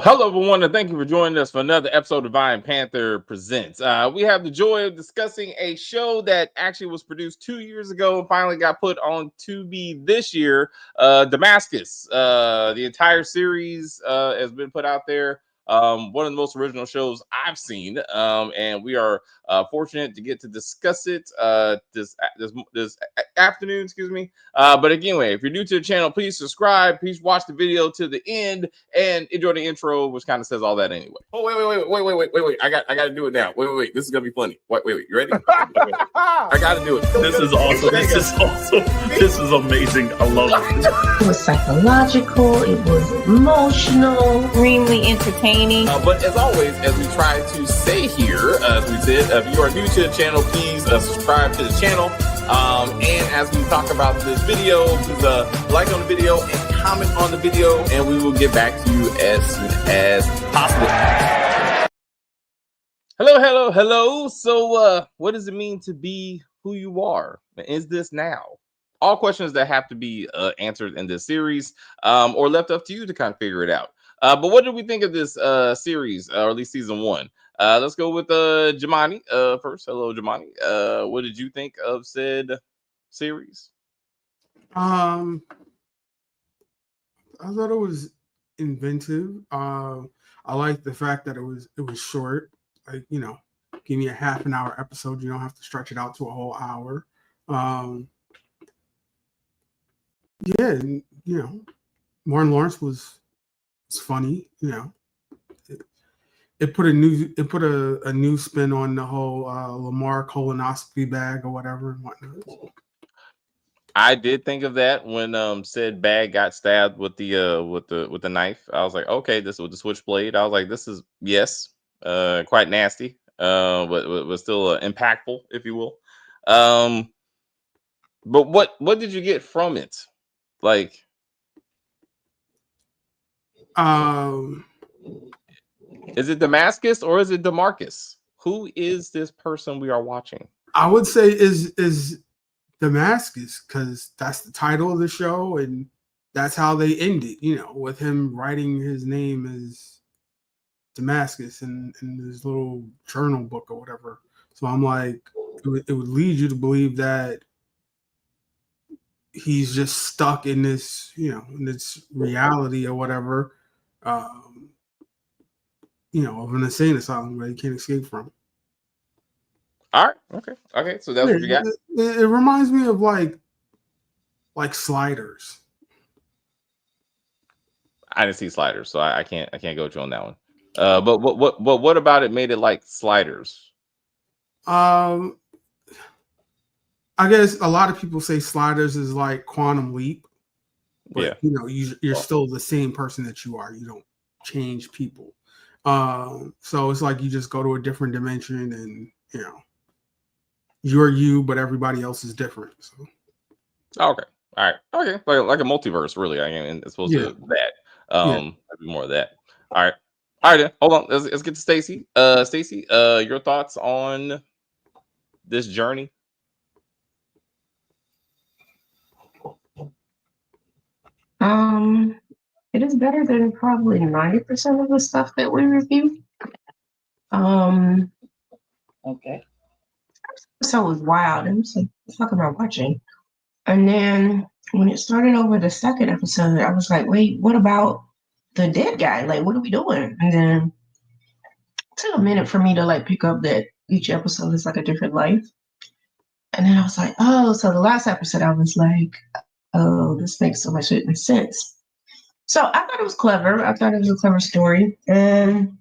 Hello, everyone, and thank you for joining us for another episode of Vine Panther Presents. We have the joy of discussing a show that actually was produced 2 years ago and finally got put on Tubi this year, Damascus. The entire series has been put out there. One of the most original shows I've seen, and we are fortunate to get to discuss it this afternoon. Excuse me. But anyway, if you're new to the channel, please subscribe. Please watch the video to the end and enjoy the intro, which kind of says all that anyway. Oh, wait. I got to do it now. Wait. This is going to be funny. Wait. You ready? I got to do it. This is awesome. This is amazing. I love it. It was psychological. It was emotional. Extremely entertaining. But as always, as we try to say here, as we said, if you are new to the channel, please subscribe to the channel. And as we talk about this video, please like on the video and comment on the video, and we will get back to you as soon as possible. Hello. So, what does it mean to be who you are? Is this now? All questions that have to be answered in this series, or left up to you to kind of figure it out. But what did we think of this series, or at least season one? Let's go with Jamani first. Hello, Jamani. What did you think of said series? I thought it was inventive. I like the fact that it was short. Like, give me a half an hour episode. You don't have to stretch it out to a whole hour. Martin Lawrence was funny. It put a new spin on the whole Lamar colonoscopy bag or whatever and whatnot. I did think of that when said bag got stabbed with the knife. I was like, okay, this with the switchblade. I was like, this is quite nasty, but was still impactful, if you will. But what did you get from it? Like, is it Damascus or is it Damarcus? Who is this person we are watching? I would say is Damascus, because that's the title of the show, and that's how they end it, with him writing his name as Damascus in his little journal book or whatever. So I'm like, it would lead you to believe that he's just stuck in this, in this reality or whatever, of an insane asylum that he can't escape from. All right, okay. So that's what you got. It reminds me of like Sliders. I didn't see Sliders, so I can't go with you on that one. But what about it made it like Sliders? I guess a lot of people say Sliders is like Quantum Leap. But, you're still the same person that you are. You don't change people. So it's like you just go to a different dimension and, you're you, but everybody else is different. So. Okay. All right. Okay. Like a multiverse, really. I mean, it's supposed to that. Maybe more of that. All right. Then. Hold on. Let's get to Stacy. Stacy, your thoughts on this journey? It is better than probably 90% of the stuff that we review. Okay. So it was wild. It was like, fuck am I watching? And then when it started over the second episode, I was like, wait, what about the dead guy? Like, what are we doing? And then it took a minute for me to like pick up that each episode is like a different life. And then I was like, oh, so the last episode, I was like, oh, this makes so much sense. So I thought it was clever. I thought it was a clever story. And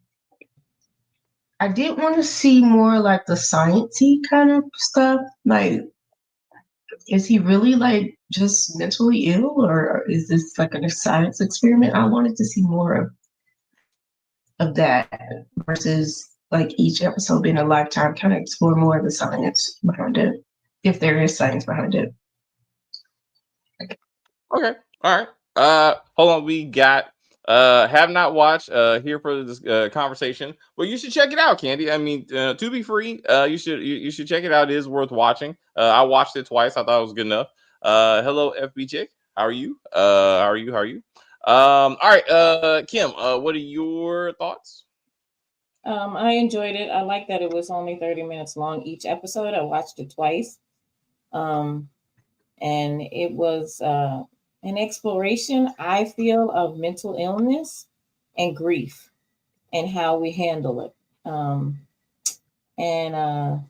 I did want to see more like the sciencey kind of stuff. Like, is he really like just mentally ill, or is this like a science experiment? I wanted to see more of that versus like each episode being a lifetime, kind of explore more of the science behind it, if there is science behind it. Okay. All right. Hold on. We got have not watched here for this conversation. Well, you should check it out, Candy. I mean, to be free, you should check it out. It is worth watching. I watched it twice. I thought it was good enough. Hello, FB chick. How are you? How are you? All right, Kim, what are your thoughts? I enjoyed it. I like that it was only 30 minutes long each episode. I watched it twice. Um, and it was an exploration, I feel, of mental illness and grief and how we handle it. And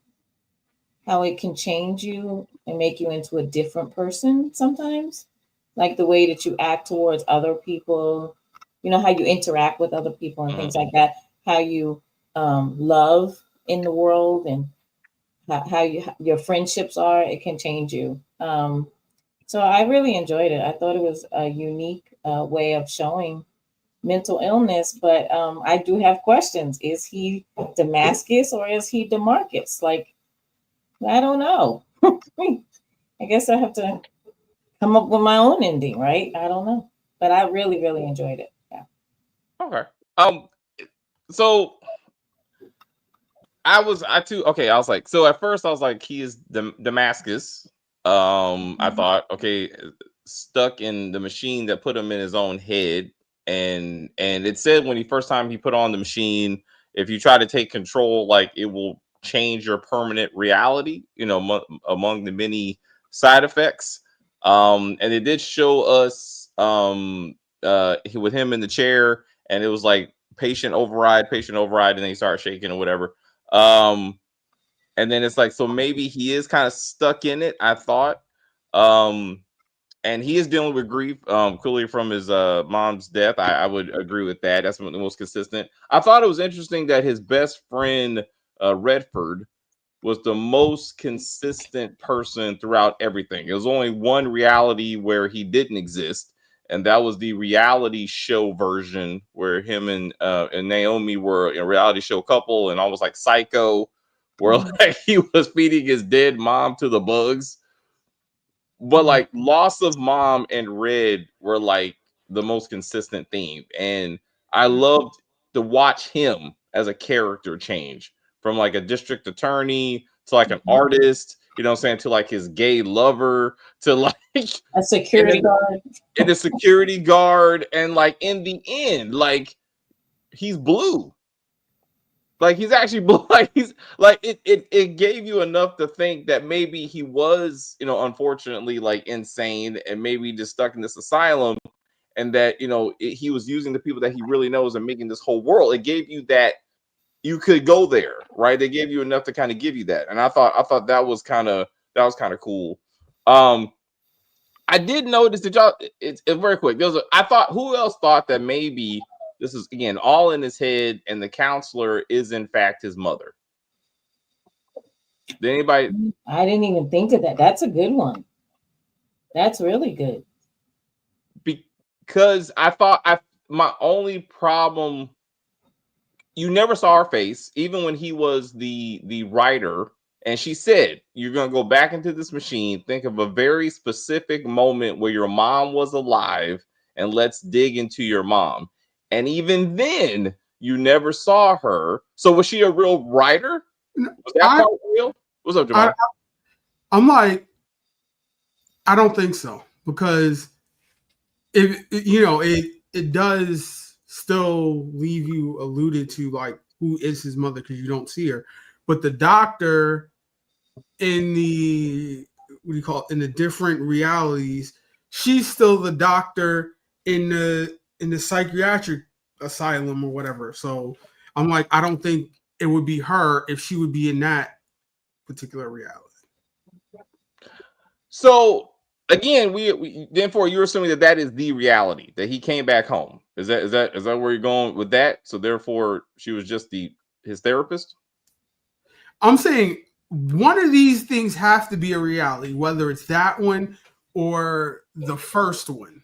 how it can change you and make you into a different person sometimes. Like the way that you act towards other people, how you interact with other people and things like that, how you love in the world and how your friendships are, it can change you. So I really enjoyed it. I thought it was a unique way of showing mental illness, but I do have questions. Is he Damascus or is he Demarcus? Like, I don't know. I guess I have to come up with my own ending, right? I don't know. But I really, really enjoyed it. Yeah. Okay. So I was like, so at first I was like, he is Damascus. I thought, okay, stuck in the machine that put him in his own head. And it said when he first time he put on the machine, if you try to take control, like it will change your permanent reality, among the many side effects. And it did show us with him in the chair, and it was like patient override, and then he started shaking or whatever. And then it's like, so maybe he is kind of stuck in it, I thought. And he is dealing with grief, clearly from his mom's death. I would agree with that. That's the most consistent. I thought it was interesting that his best friend, Redford, was the most consistent person throughout everything. It was only one reality where he didn't exist, and that was the reality show version where him and Naomi were a reality show couple, and almost like Psycho, where like he was feeding his dead mom to the bugs. But like loss of mom and Red were like the most consistent theme, and I loved to watch him as a character change from like a district attorney to like an artist, what I'm saying, to like his gay lover to like a security guard. And a security guard, and like in the end, like he's blue. Like he's actually blue. Like he's like it gave you enough to think that maybe he was, unfortunately like insane and maybe just stuck in this asylum, and that he was using the people that he really knows and making this whole world. It gave you that you could go there, right? They gave you enough to kind of give you that, and I thought that was kind of cool. I did notice that y'all. It's very quick. I thought, who else thought that maybe this is again all in his head, and the counselor is in fact his mother? Did anybody? I didn't even think of that. That's a good one. That's really good. Because I thought my only problem, you never saw her face, even when he was the writer. And she said, you're going to go back into this machine, think of a very specific moment where your mom was alive, and let's dig into your mom. And even then, you never saw her. So was she a real writer? Was that part real? What's up, Jamal? I'm like, I don't think so, because it does still leave you alluded to like who is his mother, because you don't see her. But the doctor in the in the different realities, she's still the doctor in the psychiatric asylum or whatever. So I'm like, I don't think it would be her if she would be in that particular reality. So again, we therefore you're assuming that is the reality, that he came back home. Is that where you're going with that? So therefore she was just his therapist? I'm saying one of these things have to be a reality, whether it's that one or the first one.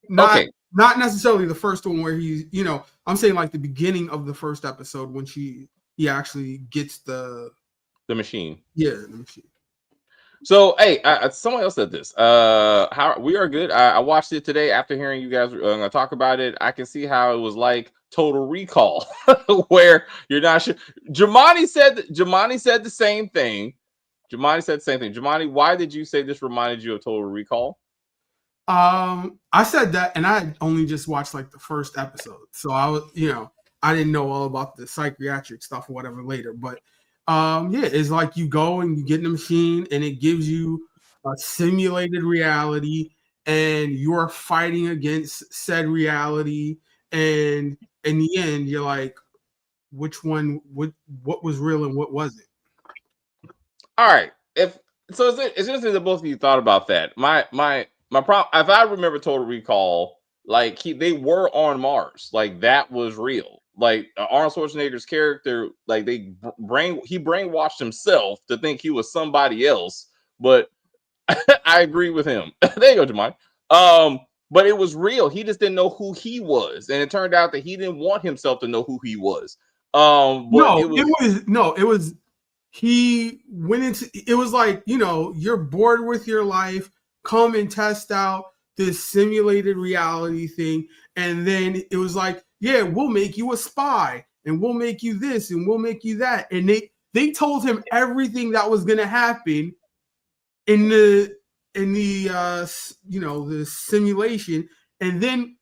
Not necessarily the first one where he's, I'm saying like the beginning of the first episode when he actually gets the machine. Yeah, the machine. So, hey, someone else said this. How we are good. I watched it today after hearing you guys talk about it. I can see how it was like Total Recall, where you're not sure. Jamani said the same thing. Jamani, why did you say this reminded you of Total Recall? I said that, and I had only just watched like the first episode, so I was, I didn't know all about the psychiatric stuff or whatever later. But yeah, it's like you go and you get in the machine, and it gives you a simulated reality, and you're fighting against said reality, and in the end, you're like, which one? What was real and what wasn't? All right, it's interesting that both of you thought about that. My problem, if I remember Total Recall, like they were on Mars, like that was real. Like Arnold Schwarzenegger's character, like he brainwashed himself to think he was somebody else. But I agree with him. There you go, Jamai. But it was real. He just didn't know who he was, and it turned out that he didn't want himself to know who he was. But it was he went into it was like, you're bored with your life, come and test out this simulated reality thing, and then it was like, yeah, we'll make you a spy, and we'll make you this, and we'll make you that, and they told him everything that was going to happen in the the simulation, and then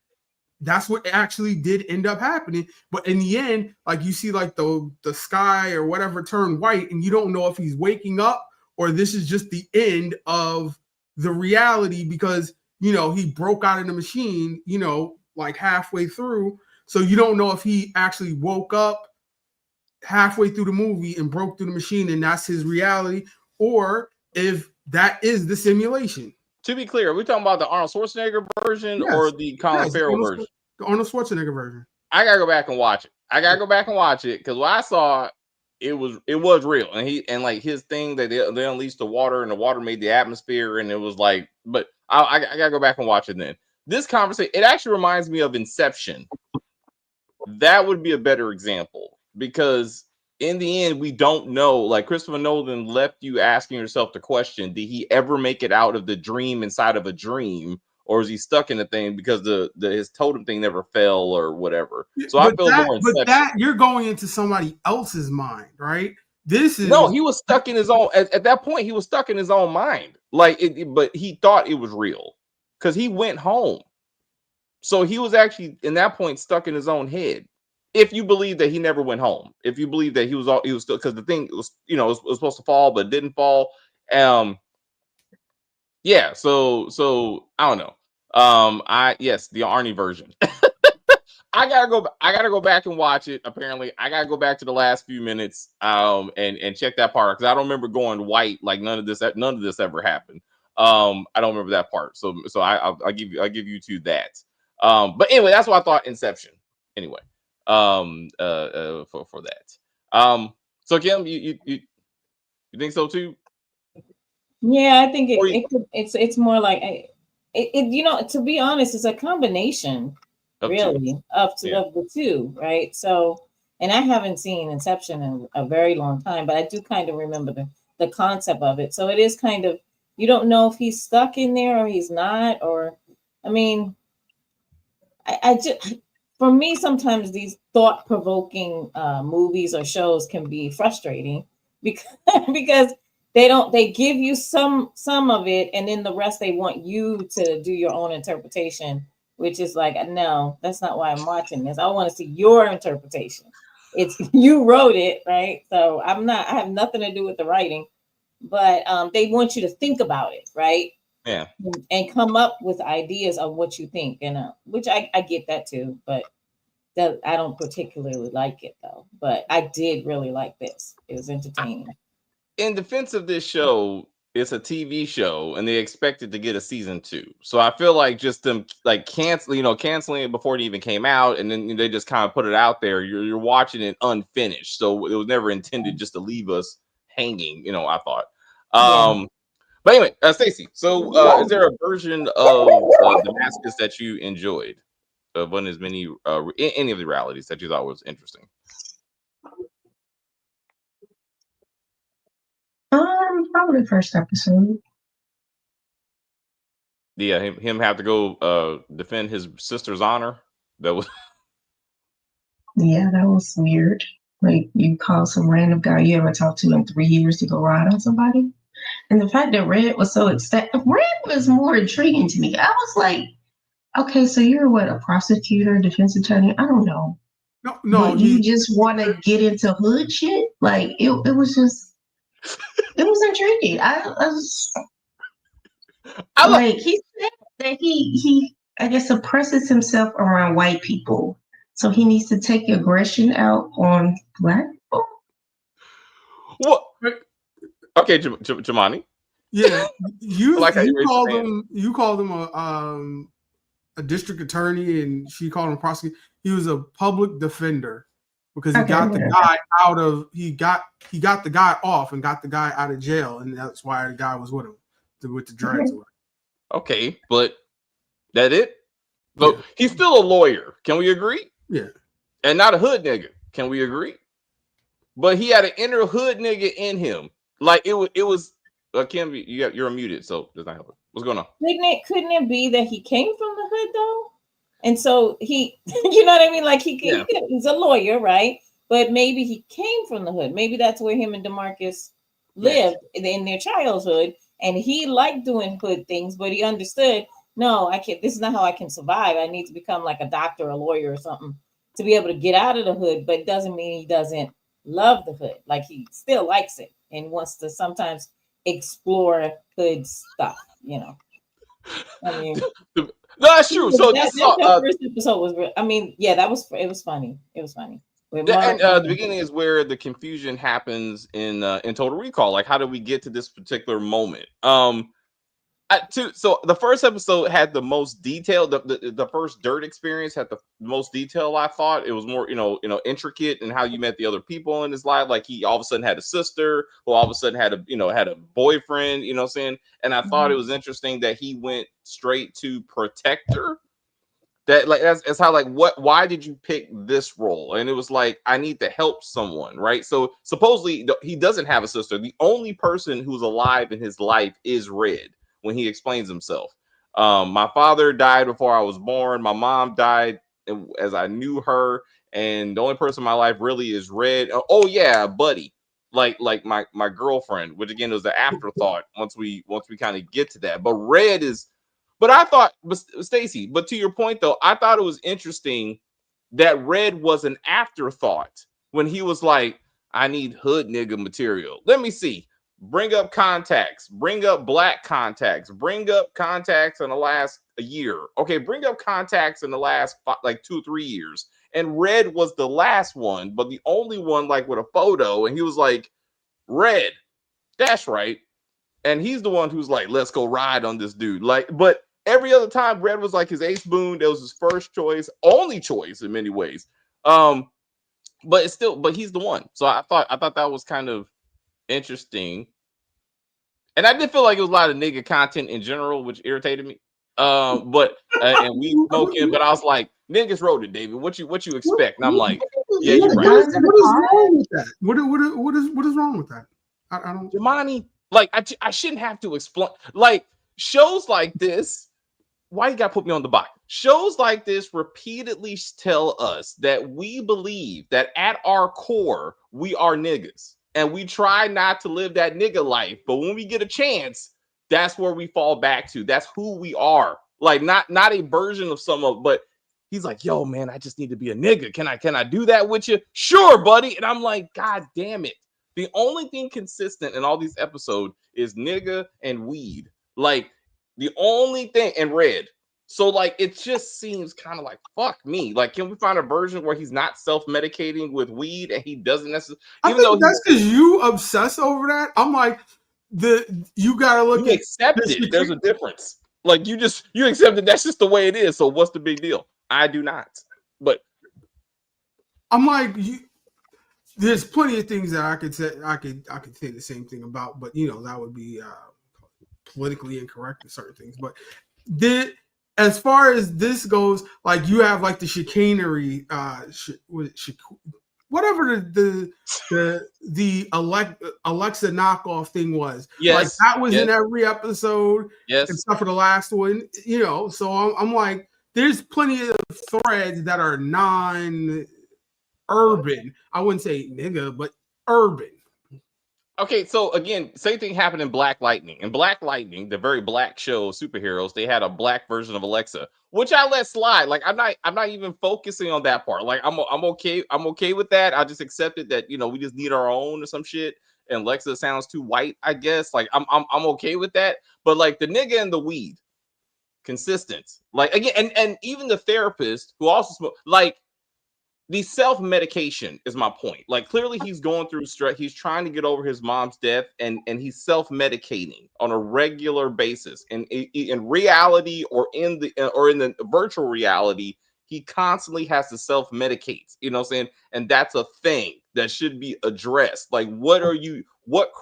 that's what actually did end up happening. But in the end, like you see like the sky or whatever turn white, and you don't know if he's waking up or this is just the end of the reality, because he broke out of the machine, like halfway through. So you don't know if he actually woke up halfway through the movie and broke through the machine and that's his reality, or if that is the simulation. To be clear, are we talking about the Arnold Schwarzenegger version or the Colin Farrell version? The Arnold Schwarzenegger version. I gotta go back and watch it. Because what I saw, it was real, and like his thing that they unleashed the water, and the water made the atmosphere, and it was like. But I gotta go back and watch it then. This conversation, it actually reminds me of Inception. That would be a better example, because in the end, we don't know. Like Christopher Nolan left you asking yourself the question: did he ever make it out of the dream inside of a dream, or is he stuck in the thing because his totem thing never fell or whatever? So I feel more Inception. But that you're going into somebody else's mind, right? This is no. He was stuck in his own. At that point, he was stuck in his own mind. Like but he thought it was real because he went home. So he was actually in that point stuck in his own head. If you believe that he never went home, if you believe that he was still, because the thing was, it was supposed to fall but didn't fall. Yeah. So I don't know. The Arnie version. I gotta go back and watch it. Apparently, I gotta go back to the last few minutes and check that part, because I don't remember going white. Like none of this ever happened. I don't remember that part. So I'll give you to that. But anyway, that's what I thought. Inception. Anyway. For that. So Kim, you think so too? Yeah, I think it's more like to be honest, it's a combination of the two, right? So, and I haven't seen Inception in a very long time, but I do kind of remember the concept of it. So it is kind of, you don't know if he's stuck in there or he's not, or I mean, I just, for me, sometimes these thought-provoking movies or shows can be frustrating because they give you some of it, and then the rest they want you to do your own interpretation, which is like, no, that's not why I'm watching this. I want to see your interpretation. It's you wrote it, right? So I have nothing to do with the writing, but they want you to think about it, right? Yeah, and come up with ideas of what you think, and which I get that too, but I don't particularly like it though. But I did really like this. It was entertaining. In defense of this show, it's a TV show, and they expected to get a season 2. So I feel like just them like canceling it before it even came out, and then they just kind of put it out there. You're watching it unfinished, so it was never intended just to leave us hanging. I thought. Yeah. But anyway, Stacey, so is there a version of Damascus that you enjoyed? One as many any of the realities that you thought was interesting? Probably the first episode. Yeah, him have to go defend his sister's honor. That was. Yeah, that was weird. Like, you call some random guy you ever talked to in 3 years to go ride on somebody. And the fact that Red was so ecstatic, Red was more intriguing to me. I was like, okay, so you're what, a prosecutor, defense attorney? I don't know. No, but you just want to get into hood shit? Like, it was just, it was intriguing. I was like, he said that he, I guess, suppresses himself around white people. So he needs to take aggression out on black people. What? Okay, Jamani. Yeah, you like how you raised called your hand. him. You called him a district attorney, and she called him a prosecutor. He was a public defender because he got the guy out of he got the guy off and got the guy out of jail, and that's why the guy was with him with the dreads. Okay, but that it. So Yeah. he's still a lawyer. Can we agree? Yeah. And not a hood nigga. Can we agree? But he had an inner hood nigga in him. Like it was. Kim, you're muted, so does not help. What's going on? Couldn't it be that he came from the hood though? And so he, you know what I mean? Like he's a lawyer, right? But maybe he came from the hood. Maybe that's where him and Damascus lived in their childhood. And he liked doing hood things, but he understood, no, I can't. This is not how I can survive. I need to become like a doctor, a lawyer, or something to be able to get out of the hood. But it doesn't mean he doesn't love the hood. Like he still likes it and wants to sometimes explore hood stuff. You know, I mean, no, that's true. So that first episode was real. I mean, yeah, it was funny. It was funny. And the beginning is where the confusion happens in Total Recall. Like, how did we get to this particular moment? So the first episode had the most detail. The first Dirt experience had the most detail. I thought it was more, intricate in how you met the other people in his life. Like he all of a sudden had a sister, who all of a sudden had a boyfriend. You know what I'm saying? And I thought it was interesting that he went straight to protect her. That like that's how why did you pick this role? And it was like, I need to help someone, right? So supposedly he doesn't have a sister. The only person who's alive in his life is Red. When he explains himself, my father died before I was born. My mom died as I knew her, and the only person in my life really is Red. Oh yeah, buddy, like my girlfriend, which again was an afterthought once we kind of get to that. But Red is. But I thought, Stacey, but to your point though, I thought it was interesting that Red was an afterthought when he was like, I need hood nigga material. Let me see. Bring up contacts, bring up black contacts, bring up contacts in the last year. Okay, bring up contacts in the last 2 or 3 years. And Red was the last one, but the only one like with a photo. And he was like, Red, that's right. And he's the one who's like, let's go ride on this dude. Like, but every other time, Red was like his ace boon. That was his first choice, only choice in many ways. But he's the one. So I thought that was kind of interesting, and I did feel like it was a lot of nigga content in general, which irritated me. And we smoking, but I was like, niggas wrote it, David. What you expect? And I'm like, yeah, you're right. What is wrong with that? What is wrong with that? I don't. Jamani, like I shouldn't have to explain. Like shows like this, why you gotta put me on the box? Shows like this repeatedly tell us that we believe that at our core we are niggas. And we try not to live that nigga life, but when we get a chance, that's where we fall back to. That's who we are. Like not a version of someone, but he's like, yo, man, I just need to be a nigga. Can I do that with you? Sure, buddy. And I'm like, God damn it. The only thing consistent in all these episodes is nigga and weed. Like the only thing, and Red. So like it just seems kind of like fuck me. Like, can we find a version where he's not self-medicating with weed and he doesn't necessarily? I think that's because you obsess over that. I'm like, you gotta look you at accept it. There's a difference. Like you accept that that's just the way it is. So what's the big deal? I do not. But I'm like, there's plenty of things that I could say. I could say the same thing about, but that would be politically incorrect in certain things. But as far as this goes, like you have like the chicanery, whatever the Alexa knockoff thing was. Yes, like that was in every episode. Yes, except for the last one. So I'm like, there's plenty of threads that are non-urban. I wouldn't say nigga, but urban. Okay, so again, same thing happened in Black Lightning. In Black Lightning, the very black show of superheroes, they had a black version of Alexa, which I let slide. Like I'm not even focusing on that part. Like I'm okay with that. I just accepted that, we just need our own or some shit. And Alexa sounds too white, I guess. Like I'm okay with that. But like the nigga and the weed, consistent. Like again, and even the therapist who also smoke, like the self-medication is my point. Like clearly he's going through stress. He's trying to get over his mom's death, and he's self-medicating on a regular basis. And in reality, or in the virtual reality, he constantly has to self-medicate. You know what I'm saying? And that's a thing that should be addressed. Like, what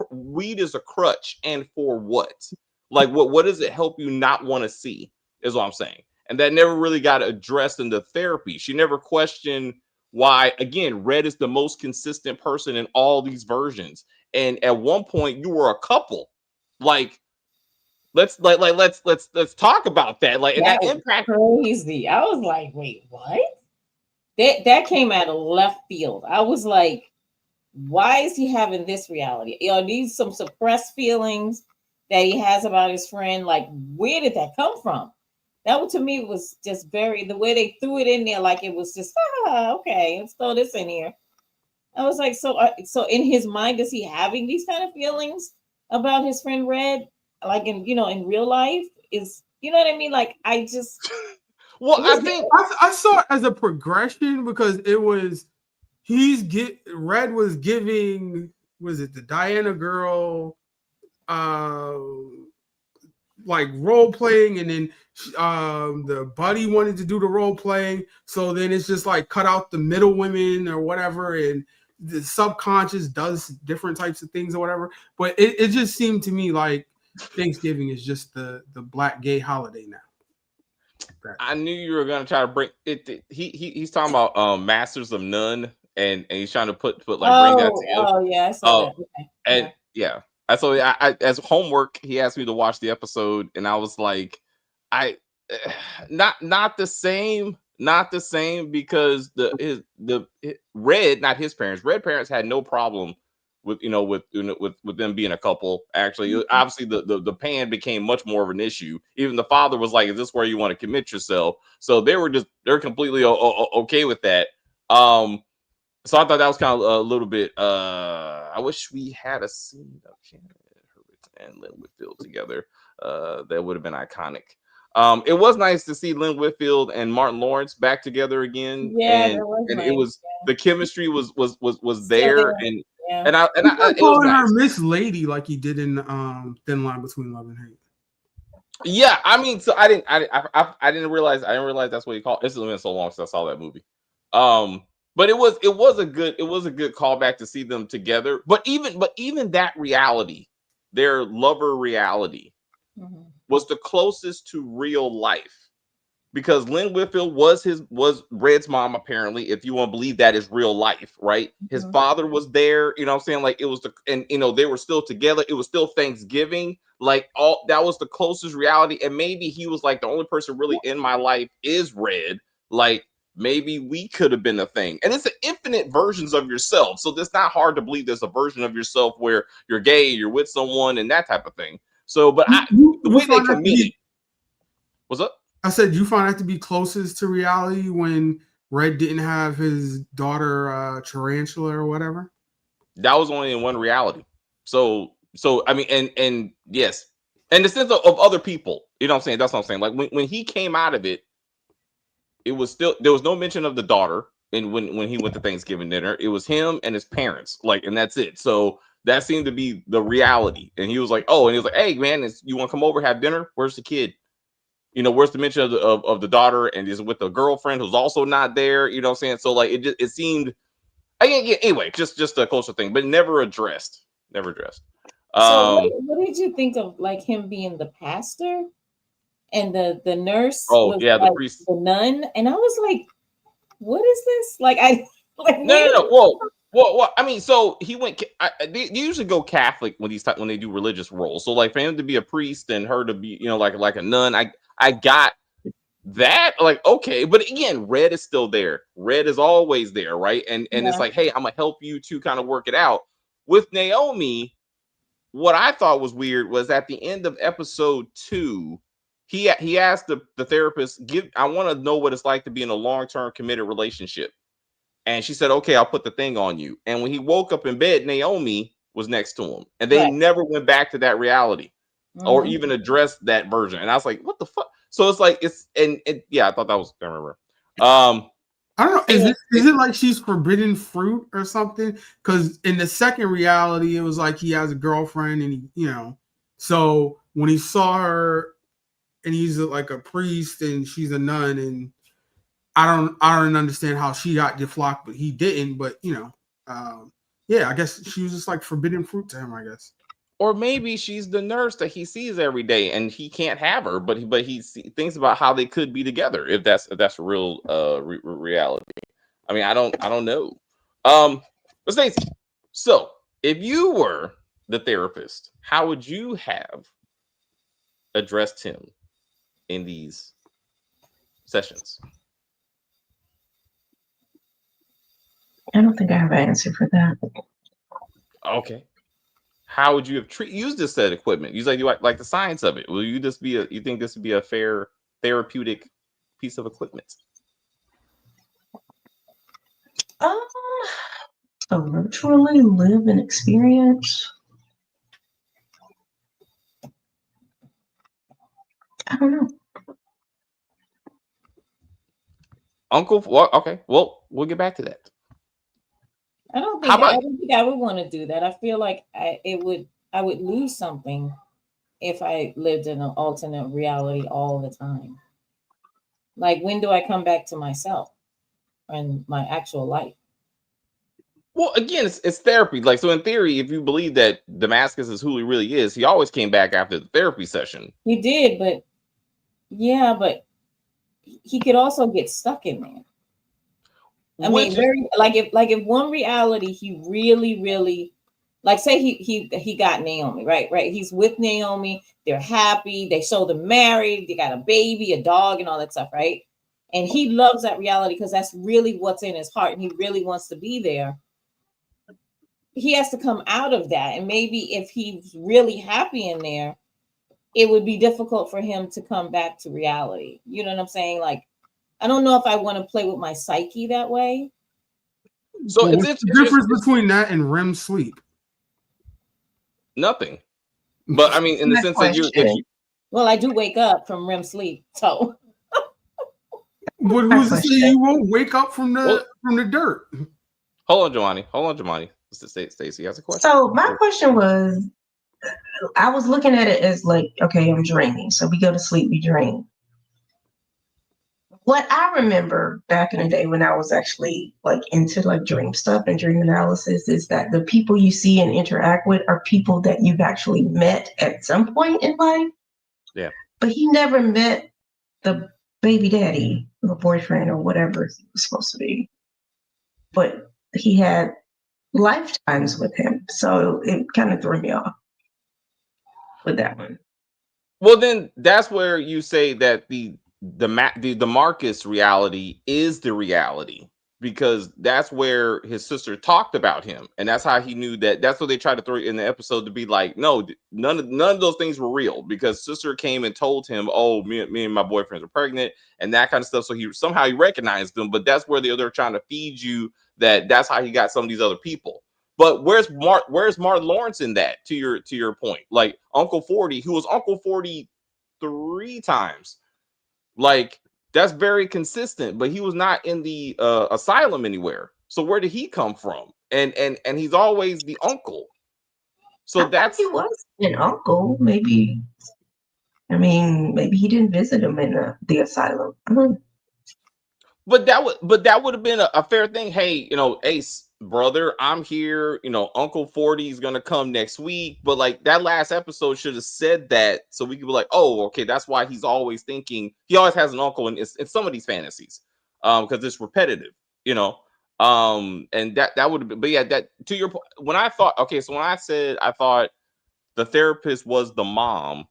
weed is a crutch, and for what? Like, what does it help you not want to see? Is what I'm saying. And that never really got addressed in the therapy. She never questioned why, again, Red is the most consistent person in all these versions. And at one point you were a couple. Like let's talk about that. Like, and that impact crazy. I was like, wait, what? That came out of left field. I was like, why is he having this reality? These some suppressed feelings that he has about his friend. Like, where did that come from? That to me was just the way they threw it in there, like it was just, okay, let's throw this in here. I was like, so in his mind, is he having these kind of feelings about his friend Red? Like in real life, is, you know what I mean? Like, I just, well, I think I saw it as a progression, because it was, Red was giving, was it the Diana girl, like role playing, and then the buddy wanted to do the role playing, so then it's just like cut out the middle women or whatever, and the subconscious does different types of things or whatever. But it just seemed to me like Thanksgiving is just the black gay holiday now. I knew you were gonna try to bring it. He's talking about Masters of None, and he's trying to put bring that together. Oh yeah, I saw that. Okay. And yeah. So I as homework, he asked me to watch the episode, and I was like, not the same, because Red, not his parents. Red parents had no problem with with them being a couple. Actually, obviously the pan became much more of an issue. Even the father was like, "Is this where you want to commit yourself?" So they're completely okay with that. So I thought that was kind of a little bit. I wish we had a scene of Janet Hurwitz and Lynn Whitfield together. That would have been iconic. It was nice to see Lynn Whitfield and Martin Lawrence back together again. Yeah, and nice. It was the chemistry was there, and I it was nice. Her Miss Lady, like he did in Thin Line Between Love and Hate. Yeah, I mean, so I didn't realize that's what he called. It's been so long since I saw that movie. But it was a good callback to see them together. But even that reality, their lover reality, was the closest to real life, because Lynn Whitfield was Red's mom, apparently, if you want to believe that is real life, right? His father was there, you know what I'm saying? Like, it was they were still together. It was still Thanksgiving. Like, all that was the closest reality. And maybe he was like, the only person really in my life is Red. Like, maybe we could have been a thing. And it's an infinite versions of yourself. So it's not hard to believe there's a version of yourself where you're gay, you're with someone, and that type of thing. So, but the way they committed. What's up? I said, you find that to be closest to reality when Red didn't have his daughter Tarantula or whatever? That was only in one reality. So I mean, and yes, and the sense of other people, you know what I'm saying? That's what I'm saying. Like, when he came out of it, it was still, there was no mention of the daughter. And when he went to Thanksgiving dinner, it was him and his parents, like, and that's it. So that seemed to be the reality. And he was like, oh, and he was like, hey man, you want to come over, have dinner? Where's the kid? Where's the mention of the daughter, and is with the girlfriend who's also not there? You know what I'm saying? So like, it seemed, anyway, just a closer thing, but never addressed. So what did you think of, like, him being the pastor and the nurse? Oh was, yeah, like, the priest, the nun, and I was like, what is this? Like, no. Well, I mean, so he went. They usually go Catholic when they do religious roles. So like, for him to be a priest and her to be, like a nun, I got that. Like, okay, but again, Red is still there. Red is always there, right? And it's like, hey, I'm gonna help you to kind of work it out. With Naomi, what I thought was weird was at the end of episode 2, he asked the therapist, I want to know what it's like to be in a long-term committed relationship. And she said, okay, I'll put the thing on you. And when he woke up in bed, Naomi was next to him. And they never went back to that reality or even addressed that version. And I was like, what the fuck? So it's like, yeah, I thought that was, I remember. I don't know. Is it like she's forbidden fruit or something? Because in the second reality, it was like he has a girlfriend, and so when he saw her, and he's like a priest, and she's a nun, and I don't understand how she got deflocked, but he didn't. But yeah, I guess she was just like forbidden fruit to him, I guess. Or maybe she's the nurse that he sees every day, and he can't have her, but he thinks about how they could be together if that's a real reality. I mean, I don't know. But Stacey, so if you were the therapist, how would you have addressed him in these sessions? I don't think I have an answer for that. Okay. How would you have used this set of equipment? You like the science of it. Will you just you think this would be a fair therapeutic piece of equipment? A virtually live an experience. I don't know. Uncle, well, okay. Well, we'll get back to that. I don't think I would want to do that. I feel like I would lose something if I lived in an alternate reality all the time. Like, when do I come back to myself and my actual life? Well, again, it's therapy. Like, so in theory, if you believe that Damascus is who he really is, he always came back after the therapy session. He did, but he could also get stuck in there. I mean, if one reality he really, really, like, say he got Naomi, right? He's with Naomi, they're happy, they show them married, they got a baby, a dog, and all that stuff, right? And he loves that reality because that's really what's in his heart, and he really wants to be there. He has to come out of that, and maybe if he's really happy in there, it would be difficult for him to come back to reality. You know what I'm saying? Like, I don't know if I want to play with my psyche that way. So what's the difference between that and REM sleep? Nothing. But I mean, in the sense that you well, I do wake up from REM sleep, so. But who's to say you won't wake up from the dirt? Hold on, Jemani. Stacey has a question. So my question was, I was looking at it as like, okay, I'm dreaming. So we go to sleep, we dream. What I remember back in the day when I was actually like into like dream stuff and dream analysis is that the people you see and interact with are people that you've actually met at some point in life. Yeah. But he never met the baby daddy or boyfriend or whatever he was supposed to be. But he had lifetimes with him. So it kind of threw me off with that one. Well, then that's where you say that the Damascus reality is the reality, because that's where his sister talked about him, and that's how he knew that. That's what they tried to throw in the episode to be like, no, none of those things were real, because sister came and told him, oh, me and my boyfriends are pregnant and that kind of stuff. So he recognized them, but that's where they're trying to feed you that's how he got some of these other people. But where's Martin Lawrence in that? To your point, like Uncle 40, who was Uncle 40 3 times. Like, that's very consistent, but he was not in the asylum anywhere. So where did he come from? And he's always the uncle. So he was an uncle. Maybe he didn't visit him in the asylum. But that would have been a fair thing. Hey, Ace, brother, I'm here. Uncle 40 is gonna come next week. But like, that last episode should have said that, so we could be like, oh, okay, that's why he's always thinking he always has an uncle in some of these fantasies, because it's repetitive, and that would have been. But yeah, that, to your point, when I said I thought the therapist was the mom,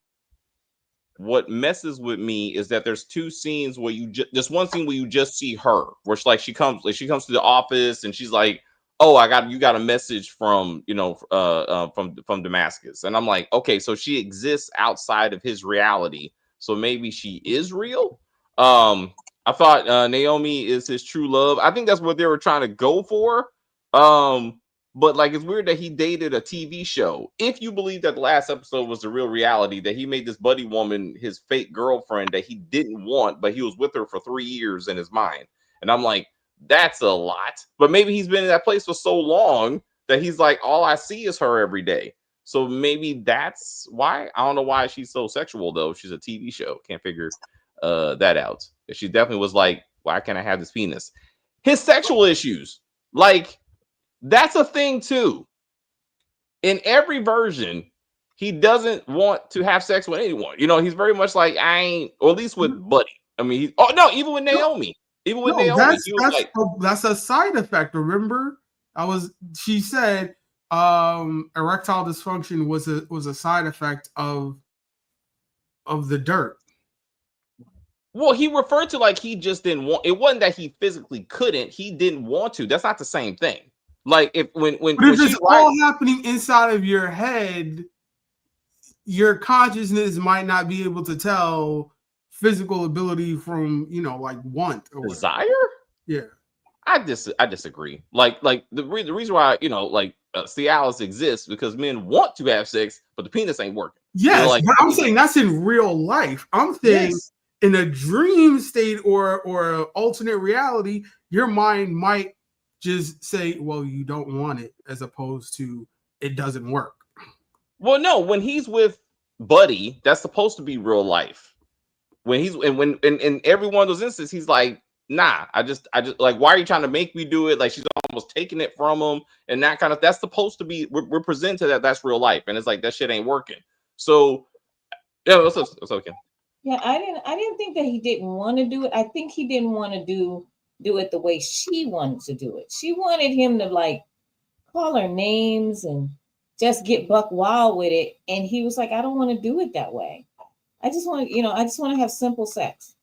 what messes with me is that there's 2 scenes where there's one scene where you just see her, where she comes to the office and she's like, oh, you got a message from, from Damascus. And I'm like, okay, so she exists outside of his reality. So maybe she is real. I thought Naomi is his true love. I think that's what they were trying to go for. But like, it's weird that he dated a TV show. If you believe that the last episode was the real reality, that he made this buddy woman his fake girlfriend that he didn't want, but he was with her for 3 years in his mind. And I'm like, that's a lot. But maybe he's been in that place for so long that he's like, all I see is her every day. So maybe that's why. I don't know why she's so sexual though. She's a TV show. Can't figure that out. She definitely was like, why can't I have this penis? His sexual issues, like, that's a thing too. In every version, he doesn't want to have sex with anyone. He's very much like, I ain't, or at least with Buddy. I mean, even with Naomi. Even with Naomi, that's a side effect. Remember, she said erectile dysfunction was a side effect of the dirt. Well, he referred to like he just didn't want. It wasn't that he physically couldn't. He didn't want to. That's not the same thing. Like if it's all happening inside of your head, your consciousness might not be able to tell physical ability from like want or desire. Yeah, I disagree. Like the reason why Cialis exists because men want to have sex, but the penis ain't working. Yes, but I'm saying that's in real life. I'm saying in a dream state or alternate reality, your mind might just say, well, you don't want it, as opposed to it doesn't work. Well, no, when he's with Buddy, that's supposed to be real life. When in every one of those instances, he's like, nah, I just like, why are you trying to make me do it? Like, she's almost taking it from him and that kind of, that's supposed to be, we're presented that's real life. And it's like, that shit ain't working. So yeah, what's okay. Yeah, I didn't think that he didn't want to do it. I think he didn't want to do it the way she wanted to do it. She wanted him to like call her names and just get buck wild with it. And he was like, I don't want to do it that way. I just want to have simple sex.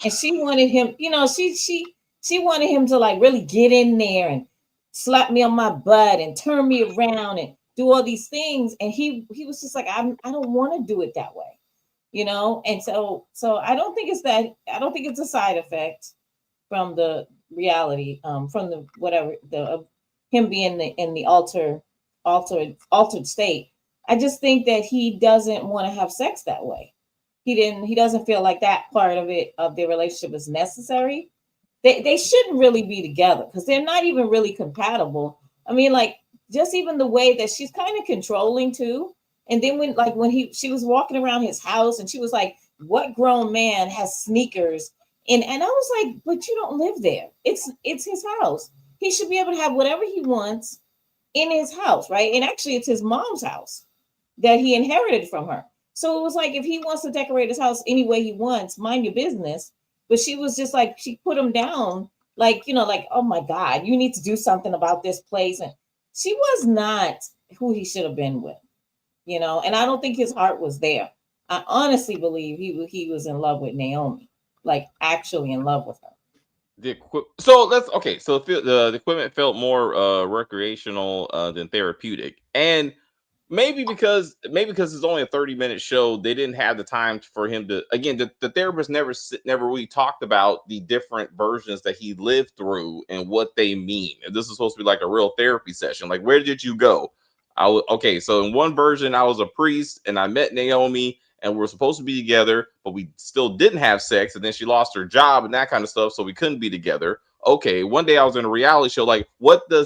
And she wanted him, she wanted him to like really get in there and slap me on my butt and turn me around and do all these things. And he was just like, I don't want to do it that way. And so I don't think it's a side effect from the reality, from the whatever him being in the altered state. I just think that he doesn't want to have sex that way. He doesn't feel like that part of their relationship is necessary. They shouldn't really be together because they're not even really compatible. I mean, like, just even the way that she's kind of controlling too. And then when she was walking around his house and she was like, what grown man has sneakers? And I was like, but you don't live there. It's his house. He should be able to have whatever he wants in his house, right? And actually it's his mom's house that he inherited from her. So it was like, if he wants to decorate his house any way he wants, mind your business. But she was just like, she put him down like, oh my God, you need to do something about this place. And she was not who he should have been with. And I don't think his heart was there. I honestly believe he was in love with Naomi, like actually in love with her. So the equipment felt more recreational than therapeutic, and maybe because it's only a 30-minute show, they didn't have the time for him to. Again, the therapist never really talked about the different versions that he lived through and what they mean. And this is supposed to be like a real therapy session. Like, where did you go? So in one version, I was a priest and I met Naomi and we're supposed to be together, but we still didn't have sex. And then she lost her job and that kind of stuff. So we couldn't be together. Okay. One day I was in a reality show. Like, what do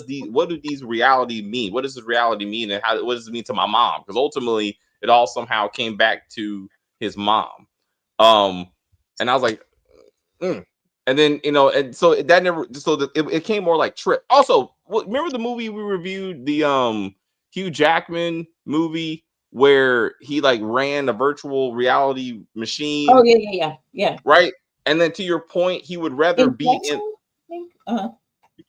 these reality mean? What does this reality mean? And what does it mean to my mom? Because ultimately it all somehow came back to his mom. And I was like, And then, and so that never, it came more like Trip. Also, remember the movie we reviewed, the Hugh Jackman movie where he like ran a virtual reality machine? Oh yeah. Right. And then to your point, he would rather be in.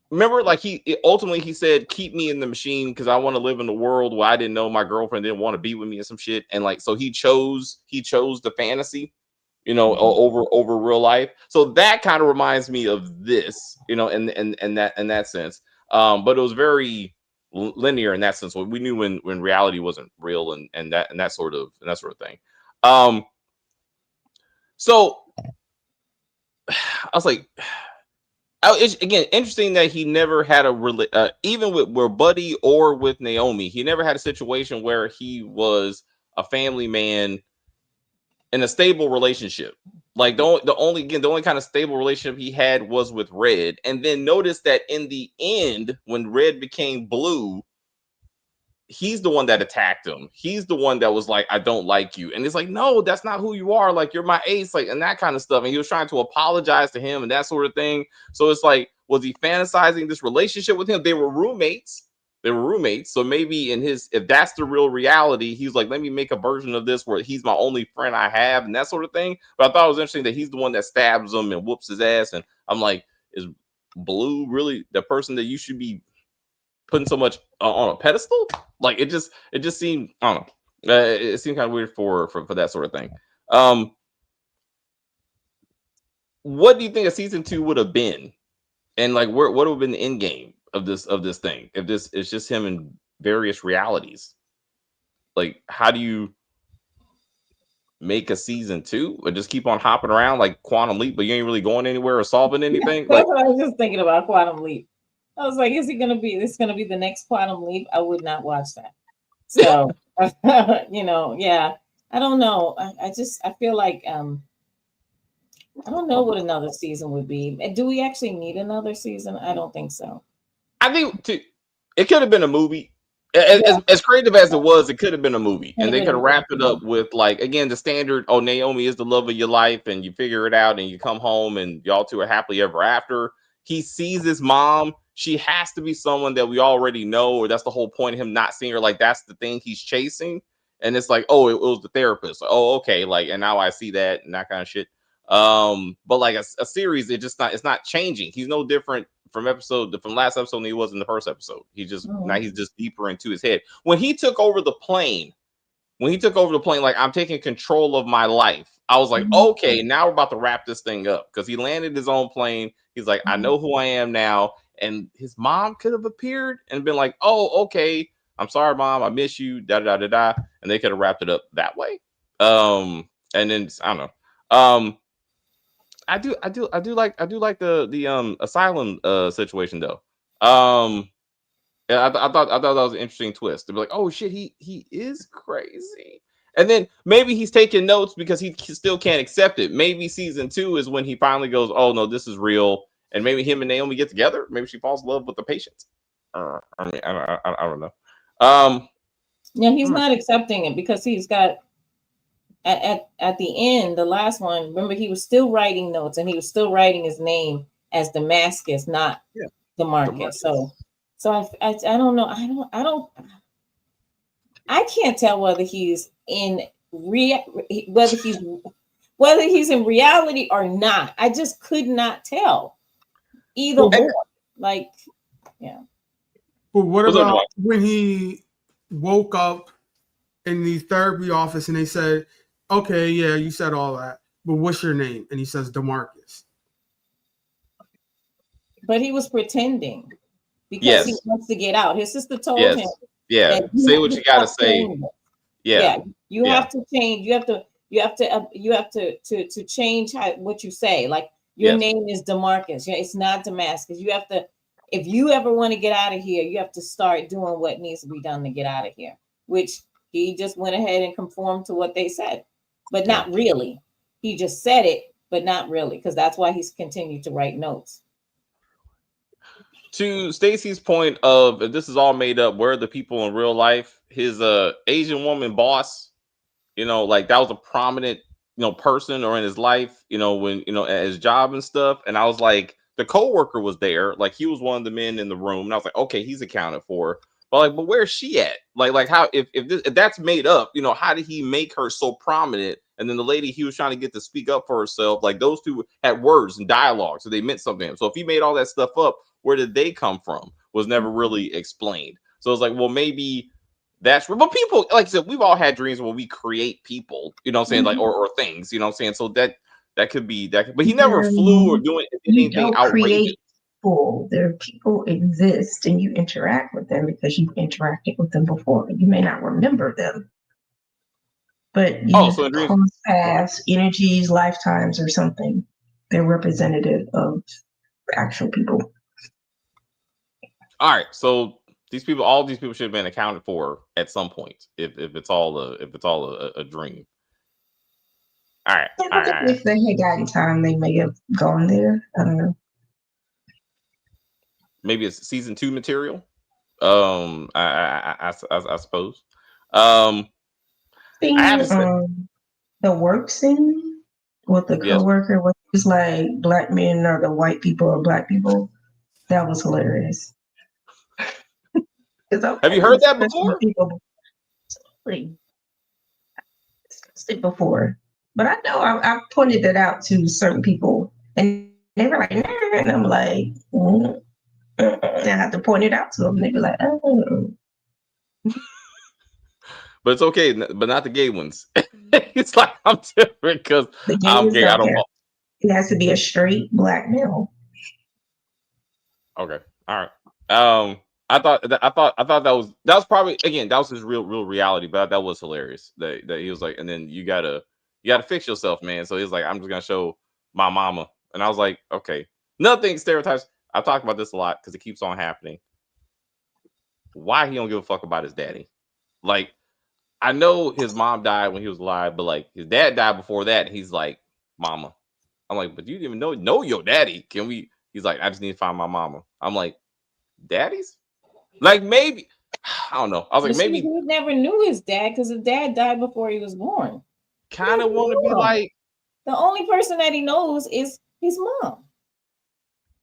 Remember, like ultimately he said, "Keep me in the machine because I want to live in the world where I didn't know my girlfriend didn't want to be with me and some shit." And like, so he chose the fantasy, over real life. So that kind of reminds me of this, in that sense. But it was very linear in that sense. We knew when reality wasn't real and that sort of thing. So I was like, it's, again, interesting that he never had even with Buddy or with Naomi, he never had a situation where he was a family man in a stable relationship. Like the only kind of stable relationship he had was with Red. And then notice that in the end, when Red became blue, he's the one that attacked him. He's the one that was like, I don't like you. And it's like, no, that's not who you are. Like, you're my ace, like, and that kind of stuff. And he was trying to apologize to him and that sort of thing. So it's like, was he fantasizing this relationship with him? They were roommates. So maybe if that's the real reality, he's like, let me make a version of this where he's my only friend I have and that sort of thing. But I thought it was interesting that he's the one that stabs him and whoops his ass. And I'm like, is Blue really the person that you should be putting so much on a pedestal? Like, it just seemed, I don't know, it seemed kind of weird for that sort of thing. What do you think a season 2 would have been, and like what would have been the end game of this thing if this is just him in various realities? Like, how do you make a season 2 or just keep on hopping around like Quantum Leap, but you ain't really going anywhere or solving anything? That's what I was just thinking about, Quantum Leap. I was like, is this gonna be the next Quantum Leap? I would not watch that. So yeah. I don't know. I feel like I don't know what another season would be. Do we actually need another season? I don't think so. I think it could have been a movie. As creative as it was, it could have been a movie, and they could have wrapped it up with, like, again, the standard, oh, Naomi is the love of your life, and you figure it out, and you come home, and y'all two are happily ever after. He sees his mom. She has to be someone that we already know, or that's the whole point of him not seeing her. Like, that's the thing he's chasing. And it's like, oh, it was the therapist. Like, oh, okay. Like, and now I see that and that kind of shit. But like a series, it's not changing. He's no different from last episode than he was in the first episode. Now he's just deeper into his head. When he took over the plane, like, I'm taking control of my life, I was like, okay, now we're about to wrap this thing up, because he landed his own plane. He's like, I know who I am now. And his mom could have appeared and been like, oh, okay, I'm sorry, Mom, I miss you, da da da da, and they could have wrapped it up that way. And then I don't know. I do like the asylum situation though. Yeah, I thought that was an interesting twist. To be like, oh shit, he is crazy. And then maybe he's taking notes because he still can't accept it. Maybe season 2 is when he finally goes, oh no, this is real. And maybe him and Naomi get together. Maybe she falls in love with the patient. I mean, I don't know. Yeah, he's not accepting it because he's got at the end, the last one. Remember, he was still writing notes, and he was still writing his name as Damascus, not Damascus. So I don't know. I can't tell whether he's in whether he's in reality or not. I just could not tell. Either or. Like, yeah. But what about when he woke up in the therapy office and they said, okay, yeah, you said all that, but what's your name? And he says Damascus. But he was pretending because he wants to get out. His sister told him. Yeah, say what you gotta say. You have to change. You have to change what you say. Like, your name is Damascus. It's not Damascus. You have to, if you ever want to get out of here, you have to start doing what needs to be done to get out of here. Which he just went ahead and conformed to what they said, but not really. He just said it, but not really, because that's why he's continued to write notes. To Stacy's point of, if this is all made up, where are the people in real life? His Asian woman boss, like, that was a prominent, person or in his life, when, at his job and stuff. And I was like, the coworker was there, like, he was one of the men in the room, and I was like, okay, he's accounted for. But where's she at? Like how, if that's made up, how did he make her so prominent? And then the lady he was trying to get to speak up for herself, like, those two had words and dialogue, so they meant something to him. So if he made all that stuff up, where did they come from? Was never really explained. So it's like, well, maybe that's, but people, like I said, we've all had dreams where we create people, what I'm saying, like, or things, what I'm saying. So that could be that, but he never flew or doing anything outrageous. people. Their people exist, and you interact with them because you've interacted with them before. You may not remember them, but Oh, you so in dreams. cross paths, energies, lifetimes, or something. They're representative of actual people. All right, so all these people should have been accounted for at some point. If it's all a dream. All right, Yeah, all I think right. if they had gotten time, they may have gone there. I don't know. Maybe it's season 2 material. I suppose. I have to say, The work scene with the yes. coworker was just like black men are the white people or black people. That was hilarious. Have you heard that before? People discussed it before, but I know I pointed that out to certain people, and they were like, nah, and I'm like, I have to point it out to them. And they were like, oh. But it's okay, but not the gay ones. It's like I'm different because The I'm gays gay. I don't don't. care. It has to be a straight black male. Okay, all right. I thought that was probably, again, that was his real reality, but that was hilarious. That he was like, and then you gotta fix yourself, man. So he's like, I'm just gonna show my mama, and I was like, okay. Another thing, stereotypes. I've talked about this a lot because it keeps on happening. Why he don't give a fuck about his daddy? Like, I know his mom died when he was alive, but like his dad died before that. And he's like, mama. I'm like, but you didn't even know your daddy. Can we? He's like, I just need to find my mama. I'm like, daddies? Like, maybe, I don't know. I was like, maybe he never knew his dad because his dad died before he was born. Kind of want to be like, the only person that he knows is his mom.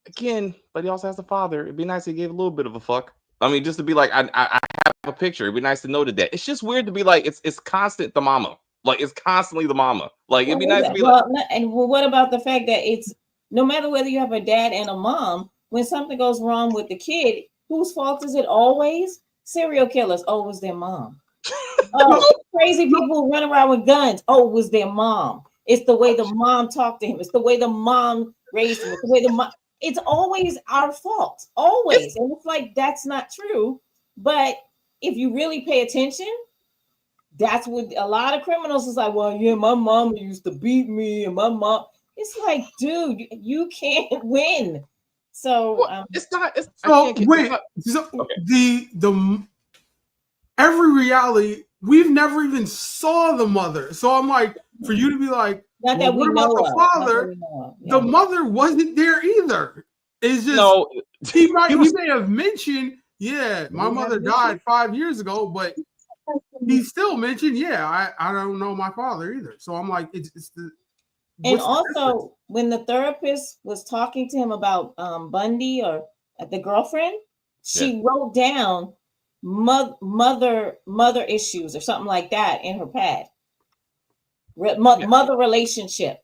Again, but he also has a father. It'd be nice if he gave a little bit of a fuck. I mean, just to be like, I have a picture. It'd be nice to know that. It's just weird to be like, it's constant the mama. Like, it's constantly the mama. Like, it'd be nice to be like. And what about the fact that it's no matter whether you have a dad and a mom, when something goes wrong with the kid, whose fault is it always? Serial killers. Oh, it was their mom. Oh, crazy people who run around with guns. Oh, it was their mom. It's the way the mom talked to him. It's the way the mom raised him. It's the way the mom. It's always our fault. Always. And it's like, that's not true. But if you really pay attention, that's what a lot of criminals is like, well, yeah, my mom used to beat me and my mom. It's like, dude, you can't win. So it's not. It's, so wait. So okay. The every reality, we've never even saw the mother. So I'm like, for you to be like, not that we know the father? The mother wasn't there either. It's just he may have mentioned, yeah, my mother died 5 years ago, but he still mentioned, yeah, I don't know my father either. So I'm like, it's the. And also, when the therapist was talking to him about Bundy or the girlfriend, she wrote down mother issues or something like that in her pad. Mother relationship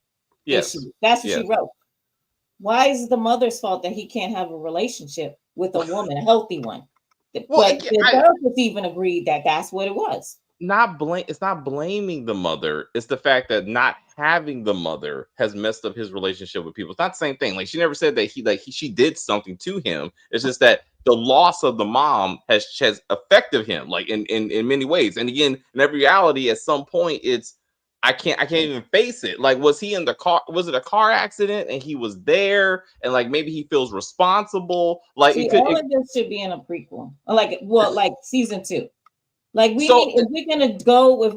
issues. That's what she wrote. Why is it the mother's fault that he can't have a relationship with a woman, a healthy one? But the therapist even agreed that that's what it was. It's not blaming the mother. It's the fact that not having the mother has messed up his relationship with people. It's not the same thing. Like, she never said that she did something to him. It's just that the loss of the mom has affected him, like in many ways. And again, in every reality, at some point, it's I can't even face it. Like, was he in the car? Was it a car accident and he was there? And like, maybe he feels responsible. Like, all of this should be in a prequel, like season 2. Like, if we're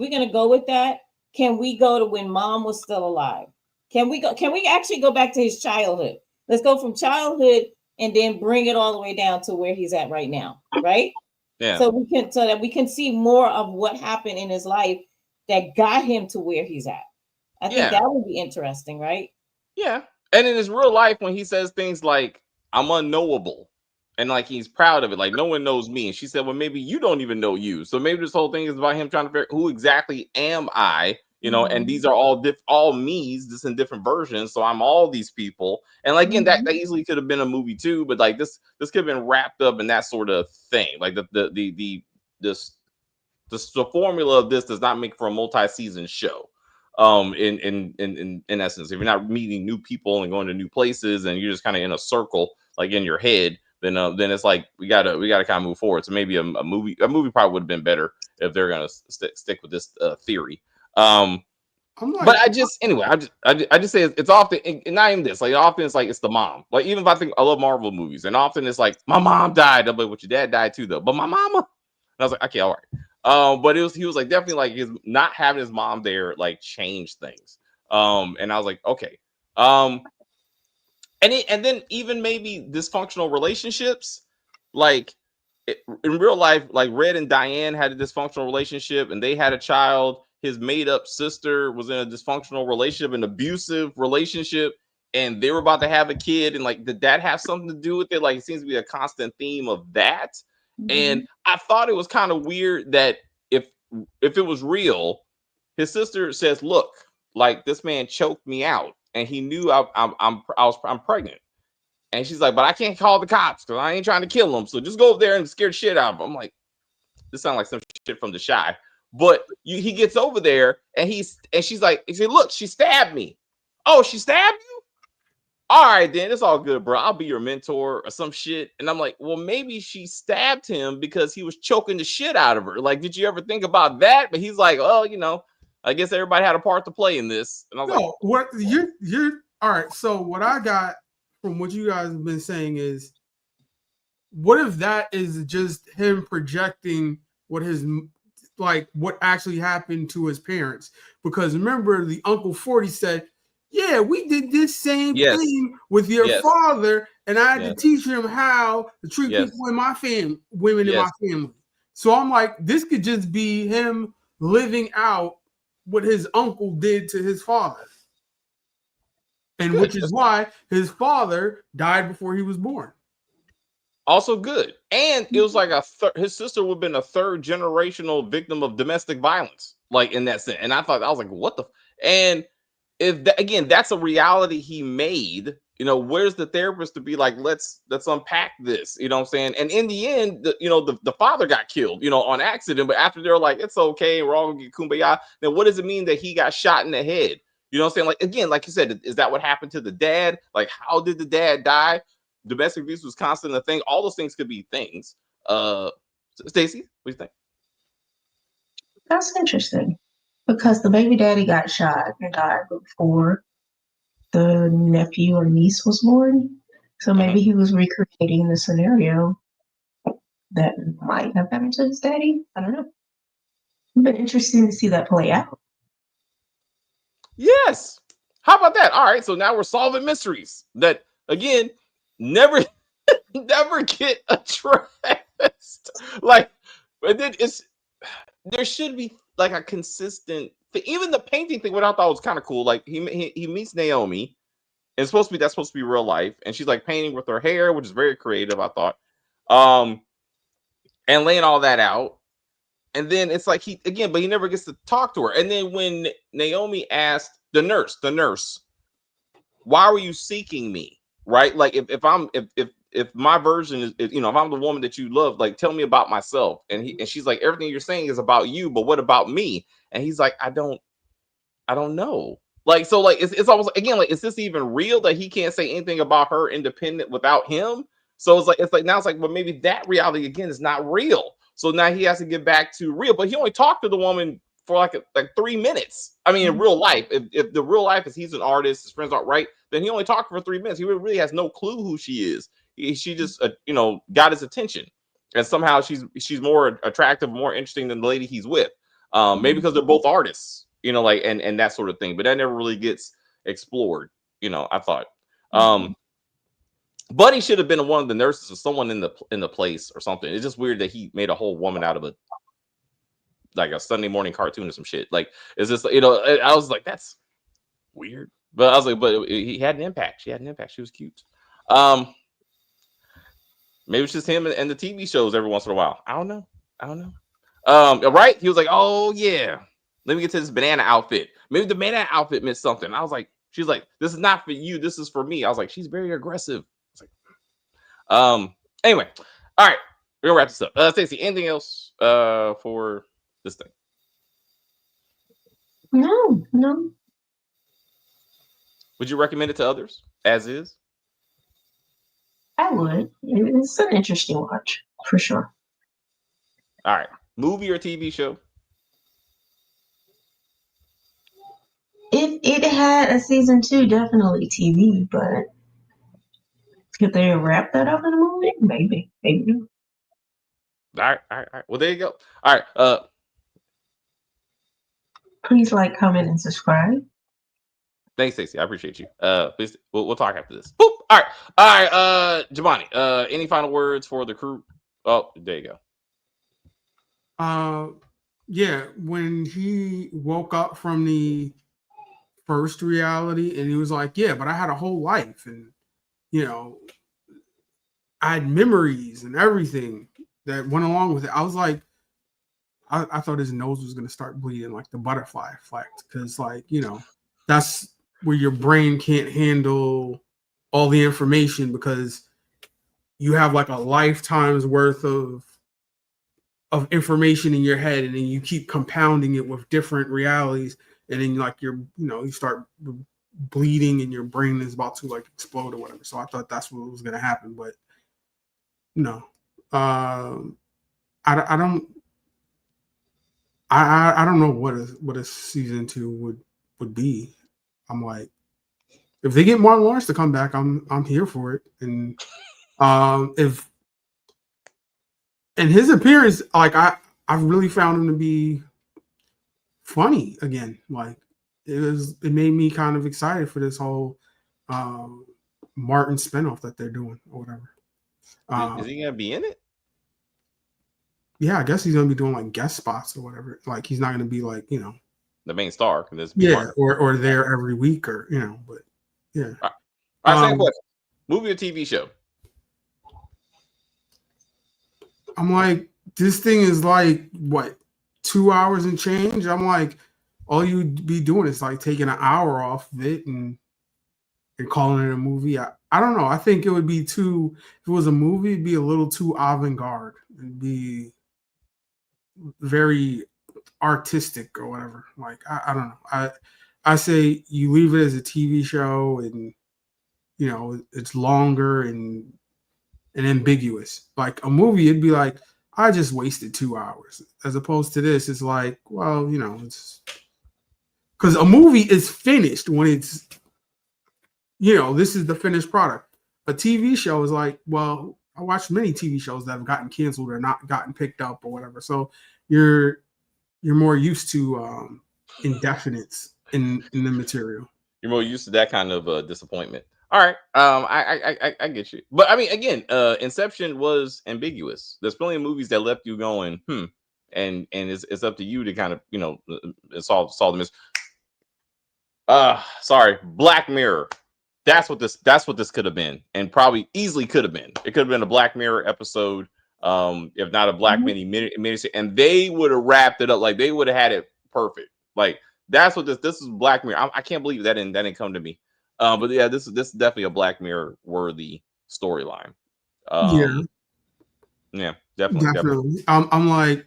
gonna go with that, can we go to when mom was still alive? Can we actually go back to his childhood? Let's go from childhood and then bring it all the way down to where he's at right now, right? Yeah. So that we can see more of what happened in his life that got him to where he's at. I think that would be interesting, right? Yeah. And in his real life, when he says things like, I'm unknowable, and like he's proud of it, like no one knows me. And she said, well, maybe you don't even know you. So maybe this whole thing is about him trying to figure out who exactly am I, and these are all me's, just in different versions. So I'm all these people. And like, again, that easily could have been a movie too, but like this could have been wrapped up in that sort of thing. Like the formula of this does not make for a multi-season show. In essence, if you're not meeting new people and going to new places and you're just kind of in a circle, like in your head, then it's like we gotta kind of move forward. So maybe a movie probably would have been better if they're gonna stick with this theory. But I just say it's often, and not even this, like often it's like it's the mom. Like even if I think I love Marvel movies, and often it's like my mom died. I'm like, well, your dad died too, though. But my mama, and I was like, okay, all right. But he was like definitely like his not having his mom there like changed things. And I was like, okay. And then even maybe dysfunctional relationships, like in real life, like Red and Diane had a dysfunctional relationship, and they had a child. His made-up sister was in a dysfunctional relationship, an abusive relationship, and they were about to have a kid. And like, did that have something to do with it? Like, it seems to be a constant theme of that. And I thought it was kind of weird that if it was real, his sister says, "Look, like this man choked me out, and he knew I'm pregnant." And she's like, "But I can't call the cops because I ain't trying to kill him. So just go over there and scare the shit out of him." I'm like, this sounds like some shit from The Shy. But he gets over there and she's like, "Look, she stabbed me." "Oh, she stabbed you? All right, then it's all good, bro. I'll be your mentor or some shit." And I'm like, well, maybe she stabbed him because he was choking the shit out of her. Like, did you ever think about that? But he's like, "Oh, I guess everybody had a part to play in this." And I was like, what you're all right. So what I got from what you guys have been saying is, what if that is just him projecting what actually happened to his parents? Because remember, the Uncle 40 said, "Yeah, we did this same thing with your father, and I had to teach him how to treat people in my family, women in my family." So I'm like, this could just be him living out what his uncle did to his father. And which is why his father died before he was born. Also good. And it was like his sister would have been a third generational victim of domestic violence, like in that sense. And I was like, what the? And if again, that's a reality he made. Where's the therapist to be like, let's unpack this? You know what I'm saying? And in the end, the father got killed, on accident. But after they're like, it's okay, we're all gonna get kumbaya. Then what does it mean that he got shot in the head? You know what I'm saying? Like, again, like you said, is that what happened to the dad? Like, how did the dad die? Domestic abuse was constant a thing. All those things could be things. Stacey, what do you think? That's interesting because the baby daddy got shot and died before the nephew or niece was born. So maybe he was recreating the scenario that might have happened to his daddy. I don't know. But interesting to see that play out. Yes. How about that? All right. So now we're solving mysteries that, again, never get addressed. Like, but then there should be like a consistent thing. Even the painting thing, what I thought was kind of cool. Like he meets Naomi, and that's supposed to be real life, and she's like painting with her hair, which is very creative, I thought. And laying all that out. And then it's like but he never gets to talk to her. And then when Naomi asked the nurse, "Why were you seeking me?" Right? Like if my version is, if I'm the woman that you love, like tell me about myself. And she's like, everything you're saying is about you, but what about me? And he's like, I don't know. Like, so like it's almost again, like, is this even real that he can't say anything about her independent without him? So it's like now it's like, well, maybe that reality again is not real. So now he has to get back to real, but he only talked to the woman for like 3 minutes. I mean, in real life, if the real life is he's an artist, his friends aren't right, then he only talked for 3 minutes. He really has no clue who she is. She just got his attention, and somehow she's more attractive, more interesting than the lady he's with. Maybe because they're both artists, like and that sort of thing. But that never really gets explored. I thought. Buddy should have been one of the nurses or someone in the place or something. It's just weird that he made a whole woman out of a Sunday morning cartoon or some shit. Like, is this, I was like, that's weird. But I was like, but he had an impact. She had an impact. She was cute. Maybe it's just him and the TV shows every once in a while. I don't know. Right? He was like, oh yeah, let me get to this banana outfit. Maybe the banana outfit meant something. I was like, she's like, this is not for you. This is for me. I was like, she's very aggressive. Anyway, all right, we're gonna wrap this up. Stacey, anything else for this thing? No. Would you recommend it to others as is? I would. It's an interesting watch for sure. All right, movie or TV show? If it had a season 2, definitely TV, but could they wrap that up in a movie? Maybe. Maybe. All right, all right, all right. Well, there you go. All right. Please like, comment, and subscribe. Thanks, Stacey. I appreciate you. Please, we'll talk after this. Boop. All right. Giovanni. Any final words for the crew? Oh, there you go. Yeah, when he woke up from the first reality and he was like, yeah, but I had a whole life and, you know, I had memories and everything that went along with it. I was like, I thought his nose was going to start bleeding like the butterfly effect because, like, you know, that's where your brain can't handle all the information because you have like a lifetime's worth of information in your head, and then you keep compounding it with different realities, and then like you start bleeding and your brain is about to like explode or whatever. So I thought that's what was going to happen, but no. I don't know what a season 2 would be. I'm like, if they get Martin Lawrence to come back, I'm here for it. And if his appearance, like I really found him to be funny again. Like it made me kind of excited for this whole Martin spinoff that they're doing or whatever. Is he gonna be in it? Yeah, I guess he's gonna be doing like guest spots or whatever. Like he's not gonna be like, the main star. Or there every week or but yeah. All right, same question. Movie or TV show? I'm like, this thing is like what, 2 hours and change? I'm like, all you'd be doing is like taking an hour off of it and calling it a movie. I don't know. I think it would be if it was a movie, it'd be a little too avant-garde. It'd be very artistic or whatever. Like I don't know. I say you leave it as a TV show and it's longer and ambiguous. Like a movie, it'd be like, I just wasted 2 hours. As opposed to this, it's like, well, it's because a movie is finished when it's this is the finished product. A TV show is like, well, I watched many TV shows that have gotten canceled or not gotten picked up or whatever. So you're more used to indefinites in the material. You're more used to that kind of disappointment. All right, I get you, but I mean, again, Inception was ambiguous. There's plenty of movies that left you going, and it's up to you to kind of solve the mystery. Sorry, Black Mirror. That's what this could have been, and probably easily could have been. It could have been a Black Mirror episode, if not a Black mini, and they would have wrapped it up like they would have had it perfect. Like that's what this is Black Mirror. I can't believe that didn't come to me. But yeah, this is definitely a Black Mirror worthy storyline. Yeah, definitely. I'm like,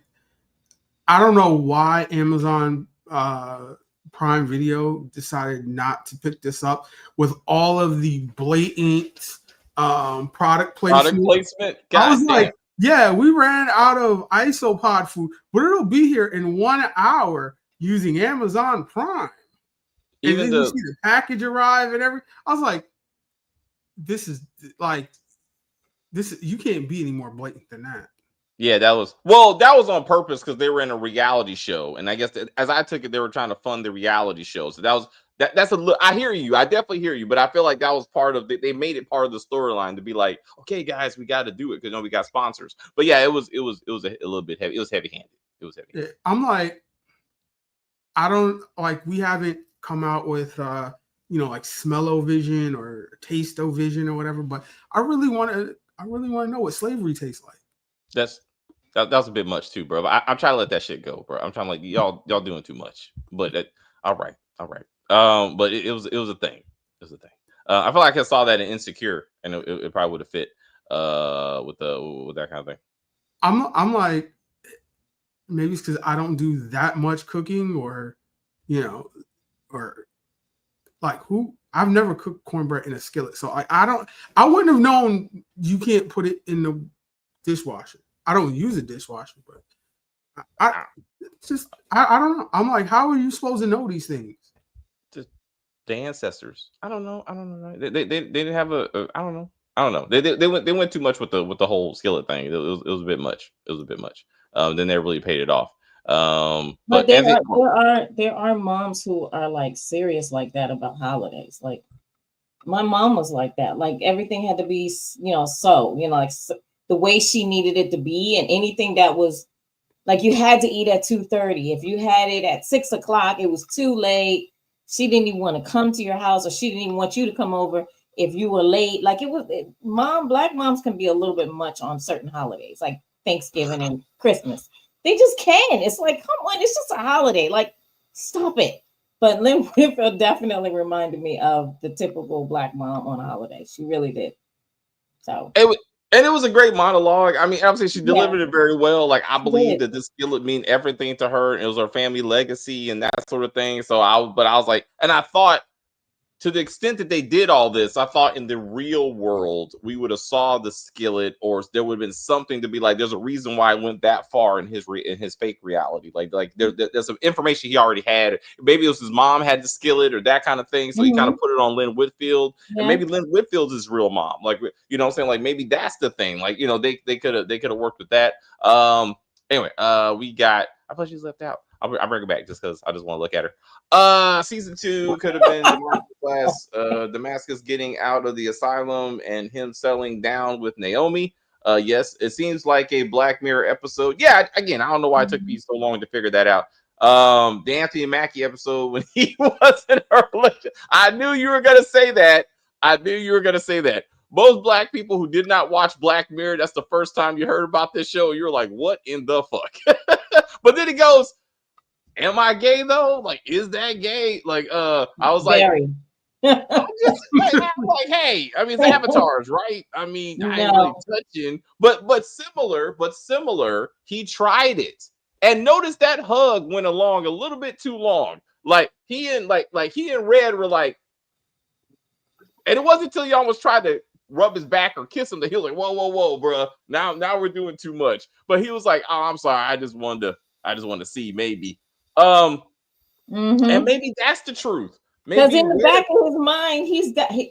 I don't know why Amazon Prime Video decided not to pick this up with all of the blatant product placement. I was like, yeah, we ran out of isopod food, but it'll be here in 1 hour using Amazon Prime. Even you see the package arrive and everything. I was like, this is you can't be any more blatant than that. Yeah, that was on purpose because they were in a reality show, and I guess as I took it, they were trying to fund the reality show. So that's I hear you. I definitely hear you, but I feel like that was part of they made it part of the storyline to be like, okay, guys, we got to do it because we got sponsors. But yeah, it was a little bit heavy. It was heavy-handed. Yeah, I'm like, I don't like we haven't come out with like smell-o-vision or taste-o-vision or whatever, but I really want to know what slavery tastes like. That was a bit much too, bro. I'm trying to let that shit go, bro. I'm trying to like y'all doing too much. But all right. But it was a thing. It was a thing. I feel like I saw that in Insecure, and it probably would have fit with that kind of thing. I'm like, maybe it's because I don't do that much cooking, or or like I've never cooked cornbread in a skillet, so I wouldn't have known you can't put it in the dishwasher. I don't use a dishwasher, but I don't know. I'm like, how are you supposed to know these things? The ancestors. I don't know. They didn't have I don't know. They went too much with the whole skillet thing. It was a bit much. Then they really paid it off. But there are moms who are like serious like that about holidays. Like my mom was like that. Like everything had to be, like the way she needed it to be, and anything that was like you had to eat at 2:30. If you had it at 6 o'clock, it was too late. She didn't even want to come to your house, or she didn't even want you to come over if you were late. Like black moms can be a little bit much on certain holidays, like Thanksgiving and Christmas. They just can. It's like, come on, it's just a holiday. Like, stop it. But Lynn Whitfield definitely reminded me of the typical black mom on a holiday. She really did. So and it was a great monologue. I mean, obviously she delivered it very well. Like I believe that this skillet mean everything to her. It was her family legacy and that sort of thing. So I was like, and I thought to the extent that they did all this, I thought in the real world we would have saw the skillet, or there would have been something to be like, there's a reason why it went that far in his fake reality. Like there's some information he already had. Maybe it was his mom had the skillet or that kind of thing, so he kind of put it on Lynn Whitfield, and maybe Lynn Whitfield's his real mom. Like, you know what I'm saying? Like maybe that's the thing. Like, you know, they could have worked with that. Anyway, we got. I thought she's left out. I'll bring her back just because I just want to look at her. Season 2 could have been Damascus getting out of the asylum and him settling down with Naomi. Yes, it seems like a Black Mirror episode. Yeah, again, I don't know why it took me so long to figure that out. The Anthony Mackie episode when he was in her relationship. I knew you were gonna say that. Most Black people who did not watch Black Mirror, that's the first time you heard about this show. You're like, what in the fuck? But then it goes, am I gay though? Like, is that gay? Like, I was like, I'm just like, hey, I mean, it's avatars, right? I mean, I ain't really touching, but similar. He tried it, and notice that hug went along a little bit too long. Like he and Red were like, and it wasn't until he almost tried to rub his back or kiss him that he was like, whoa, bro. Now we're doing too much. But he was like, oh, I'm sorry, I just wanted to see maybe. And maybe that's the truth. Because in the back of his mind,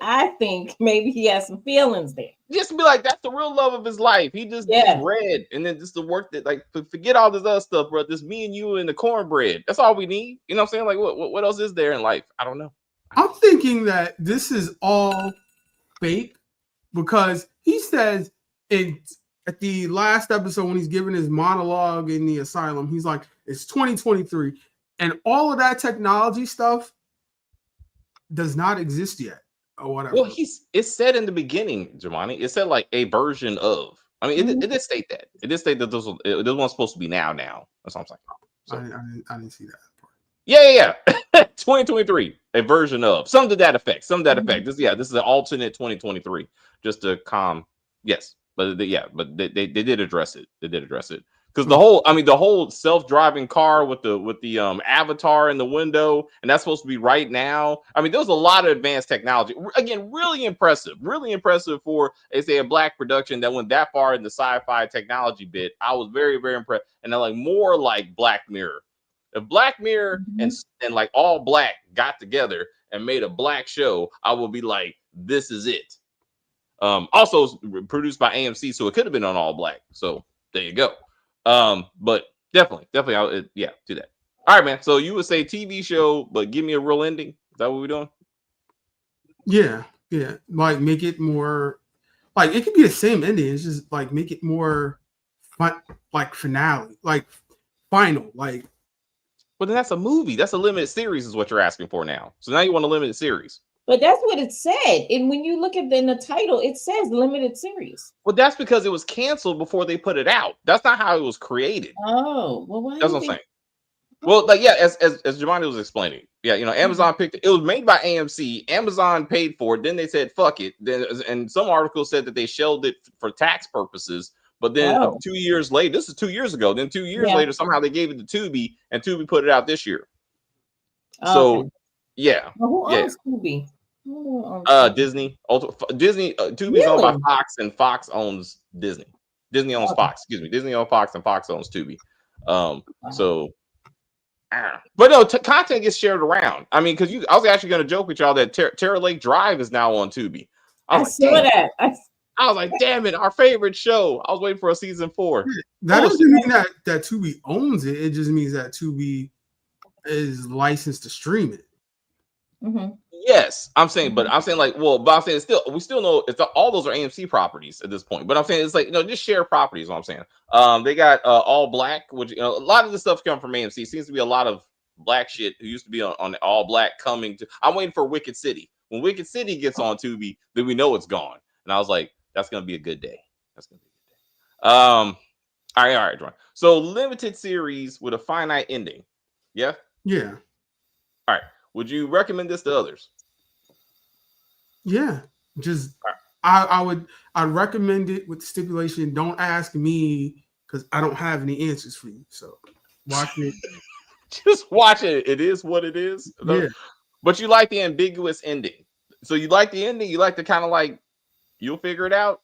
I think maybe he has some feelings there. Just be like, that's the real love of his life. He just needs Red, and then just the work that, like, forget all this other stuff, bro. Just me and you and the cornbread. That's all we need. You know what I'm saying? Like, what else is there in life? I don't know. I'm thinking that this is all fake because he says at the last episode when he's giving his monologue in the asylum, he's like, it's 2023, and all of that technology stuff does not exist yet, or whatever. Well, it said in the beginning, Jemani, it said like a version of. I mean, it did state that. It did state that this one's supposed to be now. That's what I'm saying. So, I didn't see that part. Yeah. 2023, a version of. Some to that effect. This is an alternate 2023. Just to calm. Yes. But they did address it. Because the whole self-driving car with the avatar in the window, and that's supposed to be right now. I mean, there's a lot of advanced technology. Again, really impressive for a Black production that went that far in the sci-fi technology bit. I was very, very impressed, and like more like Black Mirror. If Black Mirror and like all Black got together and made a Black show, I would be like, this is it. Also produced by AMC, so it could have been on all Black. So there you go. But definitely, do that. All right, man. So you would say TV show, but give me a real ending. Is that what we're doing? Yeah. Like make it more, like it could be the same ending. It's just like make it more fun, like finale, like final, like. But then that's a movie. That's a limited series, is what you're asking for now. So now you want a limited series. But that's what it said. And when you look at the title, it says limited series. Well, that's because it was canceled before they put it out. That's not how it was created. Oh, well, why? That's what I'm saying. Well, like, yeah, as Giovanni was explaining, yeah, you know, Amazon picked it. It was made by AMC. Amazon paid for it. Then they said, fuck it. Then, and some articles said that they shelved it for tax purposes. But then 2 years later, this is 2 years ago. Then 2 years later, somehow they gave it to Tubi, and Tubi put it out this year. So, yeah. Well, who owns Tubi? Disney. Disney. Tubi's owned by Really? Fox, and Fox owns Disney. Disney owns Okay. Fox. Excuse me. Disney owns Fox, and Fox owns Tubi. Wow. So, but no, content gets shared around. I mean, because I was actually going to joke with y'all that Terror Lake Drive is now on Tubi. I saw that. I was like, damn it, our favorite show. I was waiting for a season 4. That doesn't mean that Tubi owns it. It just means that Tubi is licensed to stream it. Mm-hmm. Yes, I'm saying, but I'm saying like, but I'm saying we still know all those are AMC properties at this point. But I'm saying it's like, just share properties. What I'm saying. They got All Black, which a lot of the stuff come from AMC. Seems to be a lot of black shit who used to be on All Black coming to. I'm waiting for Wicked City. When Wicked City gets on Tubi, then we know it's gone. And I was like, that's gonna be a good day. That's gonna be a good day. All right, John. So limited series with a finite ending. Yeah. Yeah. All right. Would you recommend this to others? Yeah. Just I'd recommend it with the stipulation. Don't ask me because I don't have any answers for you. So watch it. Just watch it. It is what it is. Yeah. But you like the ambiguous ending. So you like the ending. You like the kind of like you'll figure it out.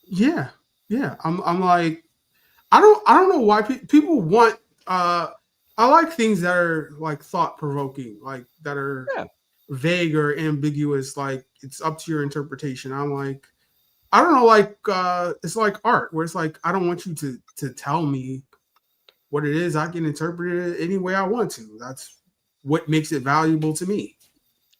Yeah. Yeah. I'm like I don't know why people want. I like things that are like thought provoking, like that are vague or ambiguous. Like it's up to your interpretation. I'm like, I don't know, like it's like art where it's like I don't want you to tell me what it is. I can interpret it any way I want to. That's what makes it valuable to me.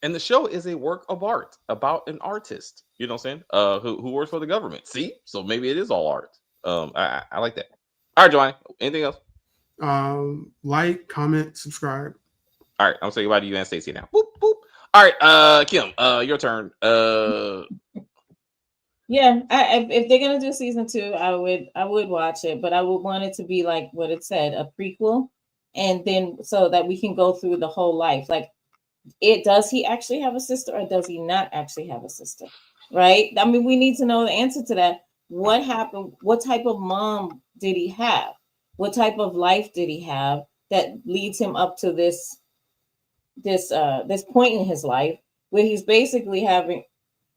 And the show is a work of art about an artist. You know what I'm saying? Who works for the government. See, so maybe it is all art. I like that. All right, Joanne. Anything else? Like, comment, subscribe. All right, I'm saying goodbye to you and Stacey now. Boop, boop. All right, Kim, your turn. Yeah, if they're gonna do season 2, I would watch it, but I would want it to be like what it said, a prequel, and then so that we can go through the whole life. Like, does he actually have a sister or does he not actually have a sister? Right? I mean, we need to know the answer to that. What happened? What type of mom did he have? What type of life did he have that leads him up to this point in his life where he's basically having,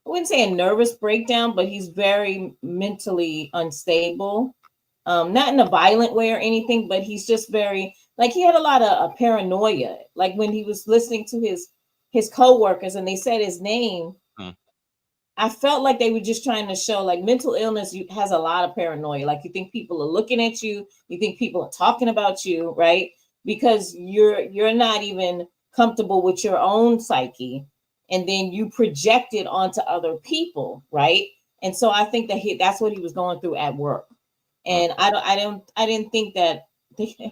I wouldn't say a nervous breakdown, but he's very mentally unstable. Not in a violent way or anything, but he's just very, like, he had a lot of paranoia. Like when he was listening to his coworkers and they said his name, I felt like they were just trying to show like mental illness has a lot of paranoia. Like you think people are looking at you, you think people are talking about you, right? Because you're not even comfortable with your own psyche, and then you project it onto other people, right? And so I think that that's what he was going through at work. And I didn't think that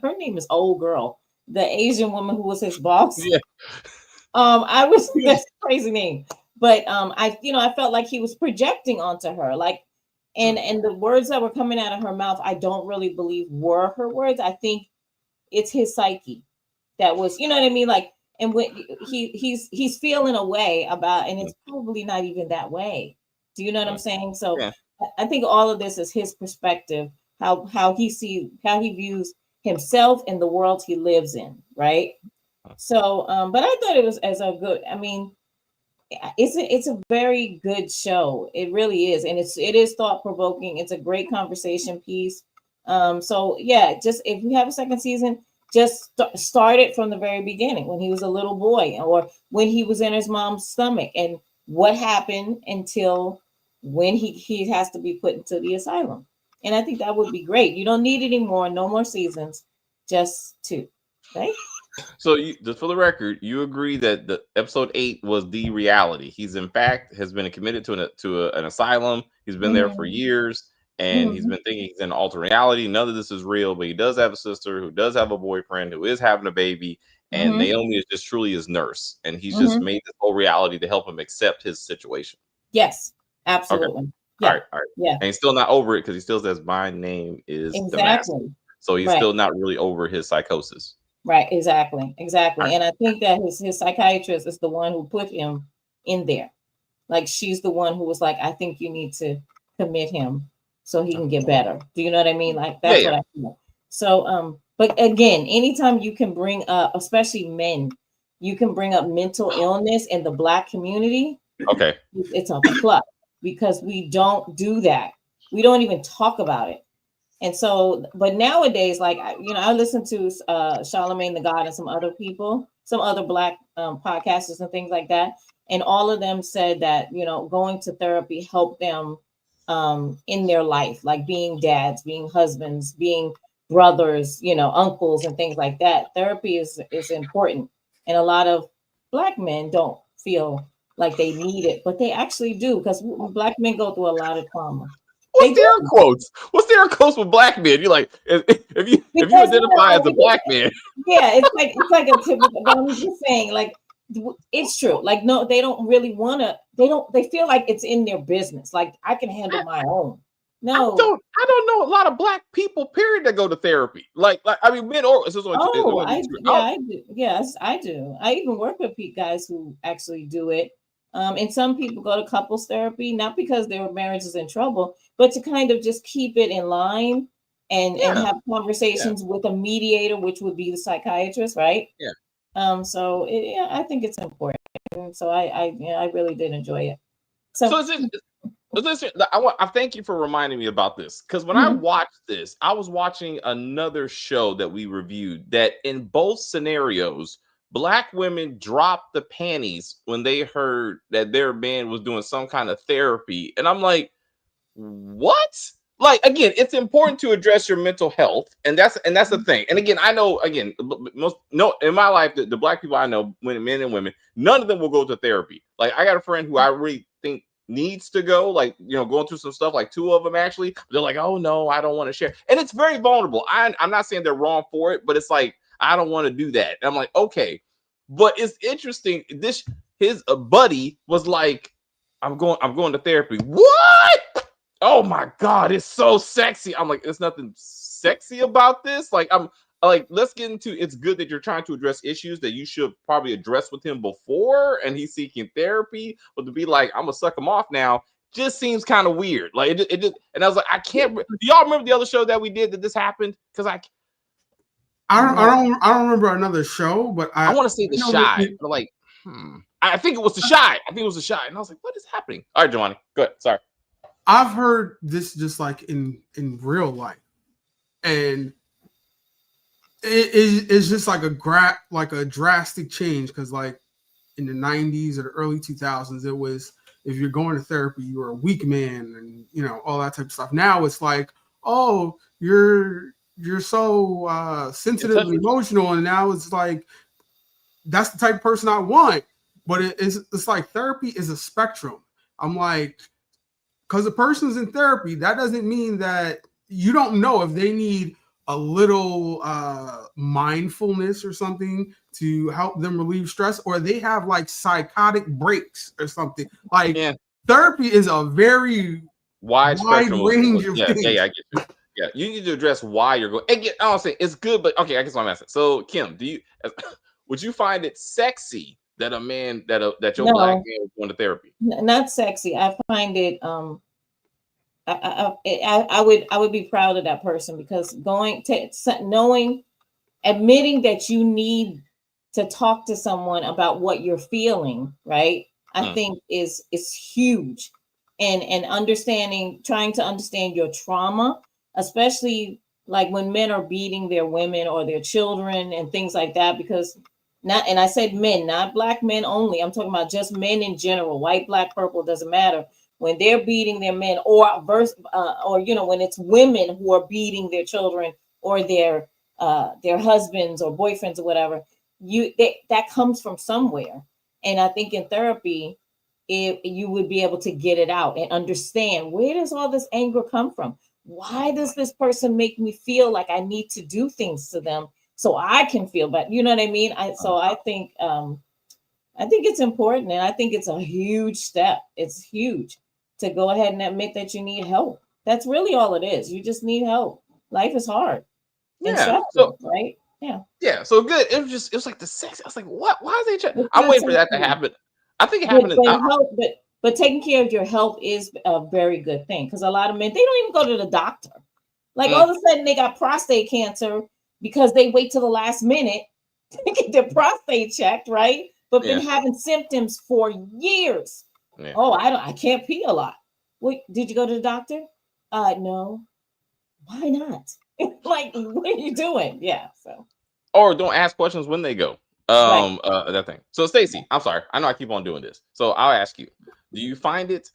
her name is Old Girl, the Asian woman who was his boss. Yeah. That's a crazy name. But I felt like he was projecting onto her, like, and the words that were coming out of her mouth, I don't really believe were her words. I think it's his psyche that was, you know what I mean? Like, and when he's feeling a way about, and it's probably not even that way. Do you know what I'm saying? So I think all of this is his perspective, how he views himself and the world he lives in, right? So, but I thought it was I mean, it's a very good show. It really is, and it is thought provoking. It's a great conversation piece. So yeah, just if we have a second season, just start it from the very beginning when he was a little boy, or when he was in his mom's stomach, and what happened until when he has to be put into the asylum. And I think that would be great. You don't need any more, no more seasons, just 2, right? So, just for the record, you agree that the episode 8 was the reality. He's in fact has been committed to an asylum. He's been there for years, and he's been thinking he's in an alternate reality. None of this is real, but he does have a sister who does have a boyfriend who is having a baby, and Naomi is just truly his nurse, and he's just made this whole reality to help him accept his situation. Yes, absolutely. Okay. Yeah. All right. Yeah. And he's still not over it because he still says, "My name is Damascus." So he's still not really over his psychosis. Right, exactly. Right. And I think that his psychiatrist is the one who put him in there. Like, she's the one who was like, I think you need to commit him so he can get better. Do you know what I mean? Like, that's what I feel. So, but again, anytime you can bring up, especially men, you can bring up mental illness in the Black community, Okay. it's a plus, because we don't do that. We don't even talk about it. And so, but nowadays, like, I listen to Charlemagne the God and some other people, some other Black podcasters and things like that. And all of them said that, going to therapy helped them in their life, like being dads, being husbands, being brothers, uncles and things like that. Therapy is important. And a lot of Black men don't feel like they need it, but they actually do, because Black men go through a lot of trauma. What's the air quotes? What's the air quotes with Black men? You're like, if you identify as a Black man. Yeah, it's like a typical, but I'm just saying, like, it's true. Like, no, they don't really want to, they feel like it's in their business. Like, I can handle my own. No. I don't know a lot of Black people, period, that go to therapy. Like I mean, men or I do. Yes, I do. I even work with guys who actually do it. And some people go to couples therapy, not because their marriage is in trouble, but to kind of just keep it in line and have conversations with a mediator, which would be the psychiatrist, right? Yeah. So I think it's important. So I really did enjoy it. So listen, I thank you for reminding me about this, because when I watched this, I was watching another show that we reviewed that in both scenarios, Black women dropped the panties when they heard that their man was doing some kind of therapy. And I'm like, what? Like, again, it's important to address your mental health. And that's the thing. And again, I know, in my life, the Black people I know, men and women, none of them will go to therapy. Like, I got a friend who I really think needs to go, like, going through some stuff, like 2 of them actually. They're like, oh no, I don't want to share. And it's very vulnerable. I'm not saying they're wrong for it, but it's like, I don't want to do that. And I'm like, okay. But it's interesting. His buddy was like, I'm going to therapy. What? Oh my God, it's so sexy. I'm like, there's nothing sexy about this. Like, I'm like, let's get into, it's good that you're trying to address issues that you should probably address with him before, and he's seeking therapy. But to be like, I'm gonna suck him off now, just seems kind of weird. Like it just, and I was like, I can't. Do y'all remember the other show that we did that this happened? Because I don't remember another show, but I want to say The Shy. But like, I think it was The Shy. And I was like, what is happening? All right, Giovanni, go ahead. Sorry. I've heard this just like in real life, and it's just like a drastic change, because like in the 90s or the early 2000s, it was, if you're going to therapy, you're a weak man, and all that type of stuff. Now it's like, oh, you're so sensitive and emotional, and now it's like, that's the type of person I want. But it's like, therapy is a spectrum. I'm like, because the person's in therapy, that doesn't mean that you don't know if they need a little mindfulness or something to help them relieve stress, or they have like psychotic breaks or something. Like, therapy is a very wide range of things. Yeah, I get you. Yeah, you need to address why you're going. Again, I don't say it's good, but okay, I guess I'm asking. So, Kim, would you find it sexy that a man that your Black man is going to therapy? Not sexy. I find it. I would be proud of that person, because admitting that you need to talk to someone about what you're feeling, right? I think is huge, and trying to understand your trauma, especially like when men are beating their women or their children and things like that, because and I said men, not Black men only. I'm talking about just men in general, white, Black, purple, doesn't matter. When they're beating their men, or when it's women who are beating their children or their husbands or boyfriends or whatever, that comes from somewhere. And I think in therapy, you would be able to get it out and understand, where does all this anger come from? Why does this person make me feel like I need to do things to them so I can feel better? You know what I mean? I think it's important, and I think it's a huge step. It's huge to go ahead and admit that you need help. That's really all it is. You just need help. Life is hard. Yeah. Right? Yeah. Yeah. So good. It was like the sex. I was like, what? Why is they? I'm waiting for that to happen. I think it happened. But taking care of your health is a very good thing, because a lot of men, they don't even go to the doctor. Like all of a sudden they got prostate cancer because they wait till the last minute get their prostate checked, right? But been Yeah. having symptoms for years. Yeah. Oh, I can't pee a lot. Wait, did you go to the doctor? No. Why not? Like, what are you doing? Yeah. So. Or don't ask questions when they go. Right. That thing. So Stacey, I'm sorry. I know I keep on doing this. So I'll ask you, do you find it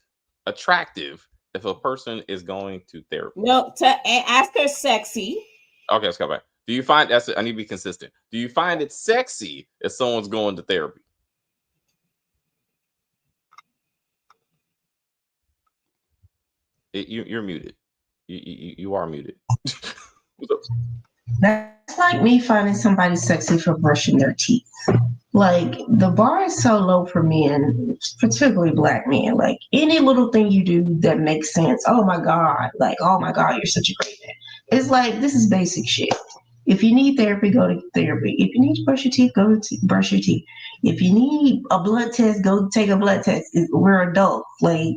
attractive if a person is going to therapy? No, ask her sexy. Okay, let's go back. Do you find I need to be consistent. Do you find it sexy if someone's going to therapy? You're muted. You are muted. What's up? That's like me finding somebody sexy for brushing their teeth. Like, the bar is so low for men, particularly Black men. Like, any little thing you do that makes sense, oh my God, you're such a great man. It's like, this is basic shit. If you need therapy, go to therapy. If you need to brush your teeth, go to brush your teeth. If you need a blood test, go take a blood test. We're adults. Like,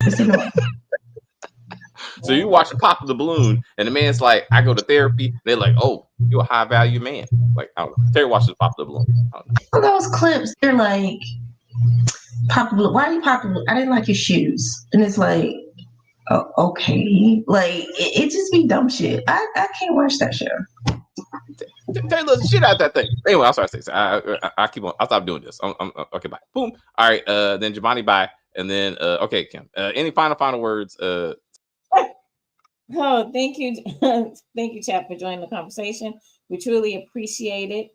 it's annoying. So you watch the Pop of the Balloon, and the man's like, I go to therapy. They're like, oh, you're a high value man. Like, I don't know. Terry watches Pop of the Balloon. I don't know. Those clips, they're like, Pop the Balloon. Why are you Pop the Balloon? I didn't like your shoes. And it's like, oh, okay. Like, it just be dumb shit. I can't watch that show. Terry loves the shit out of that thing. Anyway, I'm sorry, Stacey. I keep on. I'll stop doing this. I'm okay, bye. Boom. All right. Then Jemani, bye. And then, okay, Kim. Any final words? Oh, thank you. Thank you, chat, for joining the conversation. We truly appreciate it.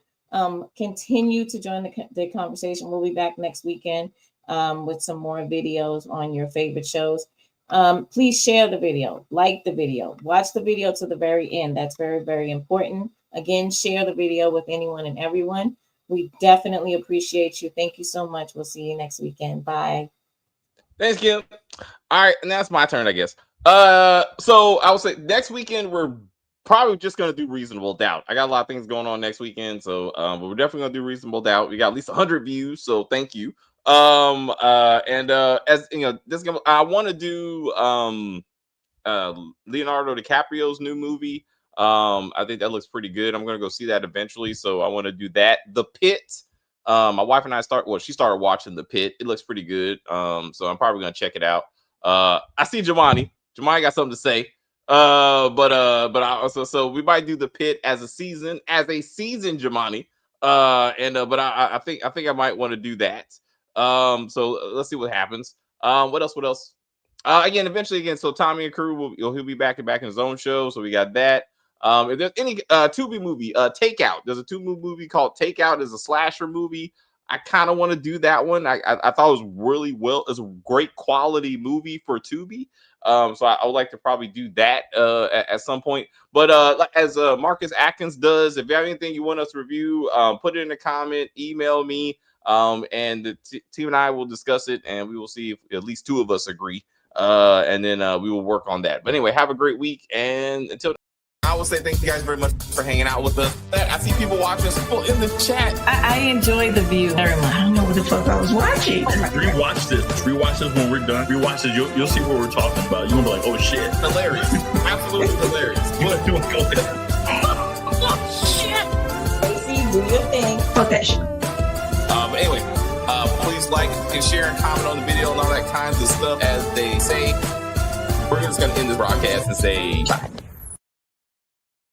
Continue to join the conversation. We'll be back next weekend with some more videos on your favorite shows. Please share the video, like the video, watch the video to the very end. That's very, very important. Again, share the video with anyone and everyone. We definitely appreciate you. Thank you so much. We'll see you next weekend. Bye. Thanks, Kim. All right, and that's my turn, I guess. So I would say next weekend we're probably just gonna do Reasonable Doubt. I got a lot of things going on next weekend, so but we're definitely gonna do Reasonable Doubt. We got at least 100 views, so thank you. As you know, I want to do Leonardo DiCaprio's new movie. I think that looks pretty good. I'm gonna go see that eventually, so I want to do that. The Pit. My wife and I she started watching The Pit. It looks pretty good. So I'm probably gonna check it out. I see Jemani. Jemani got something to say. But I also, so we might do The Pit as a season, Jemani. But I think I might want to do that. So let's see what happens. What else? Eventually, so Tommy and Crew he'll be back in his own show. So we got that. If there's any Tubi movie, Takeout. There's a Tubi movie called Takeout. It's a slasher movie. I kind of want to do that one. I thought it was really well. It's a great quality movie for Tubi. So I would like to probably do that at some point. But as Marcus Atkins does, if you have anything you want us to review, put it in the comment, email me, and the team and I will discuss it, and we will see if at least two of us agree. And then we will work on that. But anyway, have a great week, and until I will say thank you guys very much for hanging out with us. I see people watching, people in the chat. I enjoy the view very much. I don't know what the fuck I was watching. Rewatch this. Rewatch this when we're done. Rewatch this. You'll see what we're talking about. You'll be like, oh shit. Hilarious. Absolutely hilarious. You want to go there? Stacey, do your thing. Fuck that shit. But anyway, please like and share and comment on the video and all that kinds of stuff. As they say, we're just going to end this broadcast and say bye.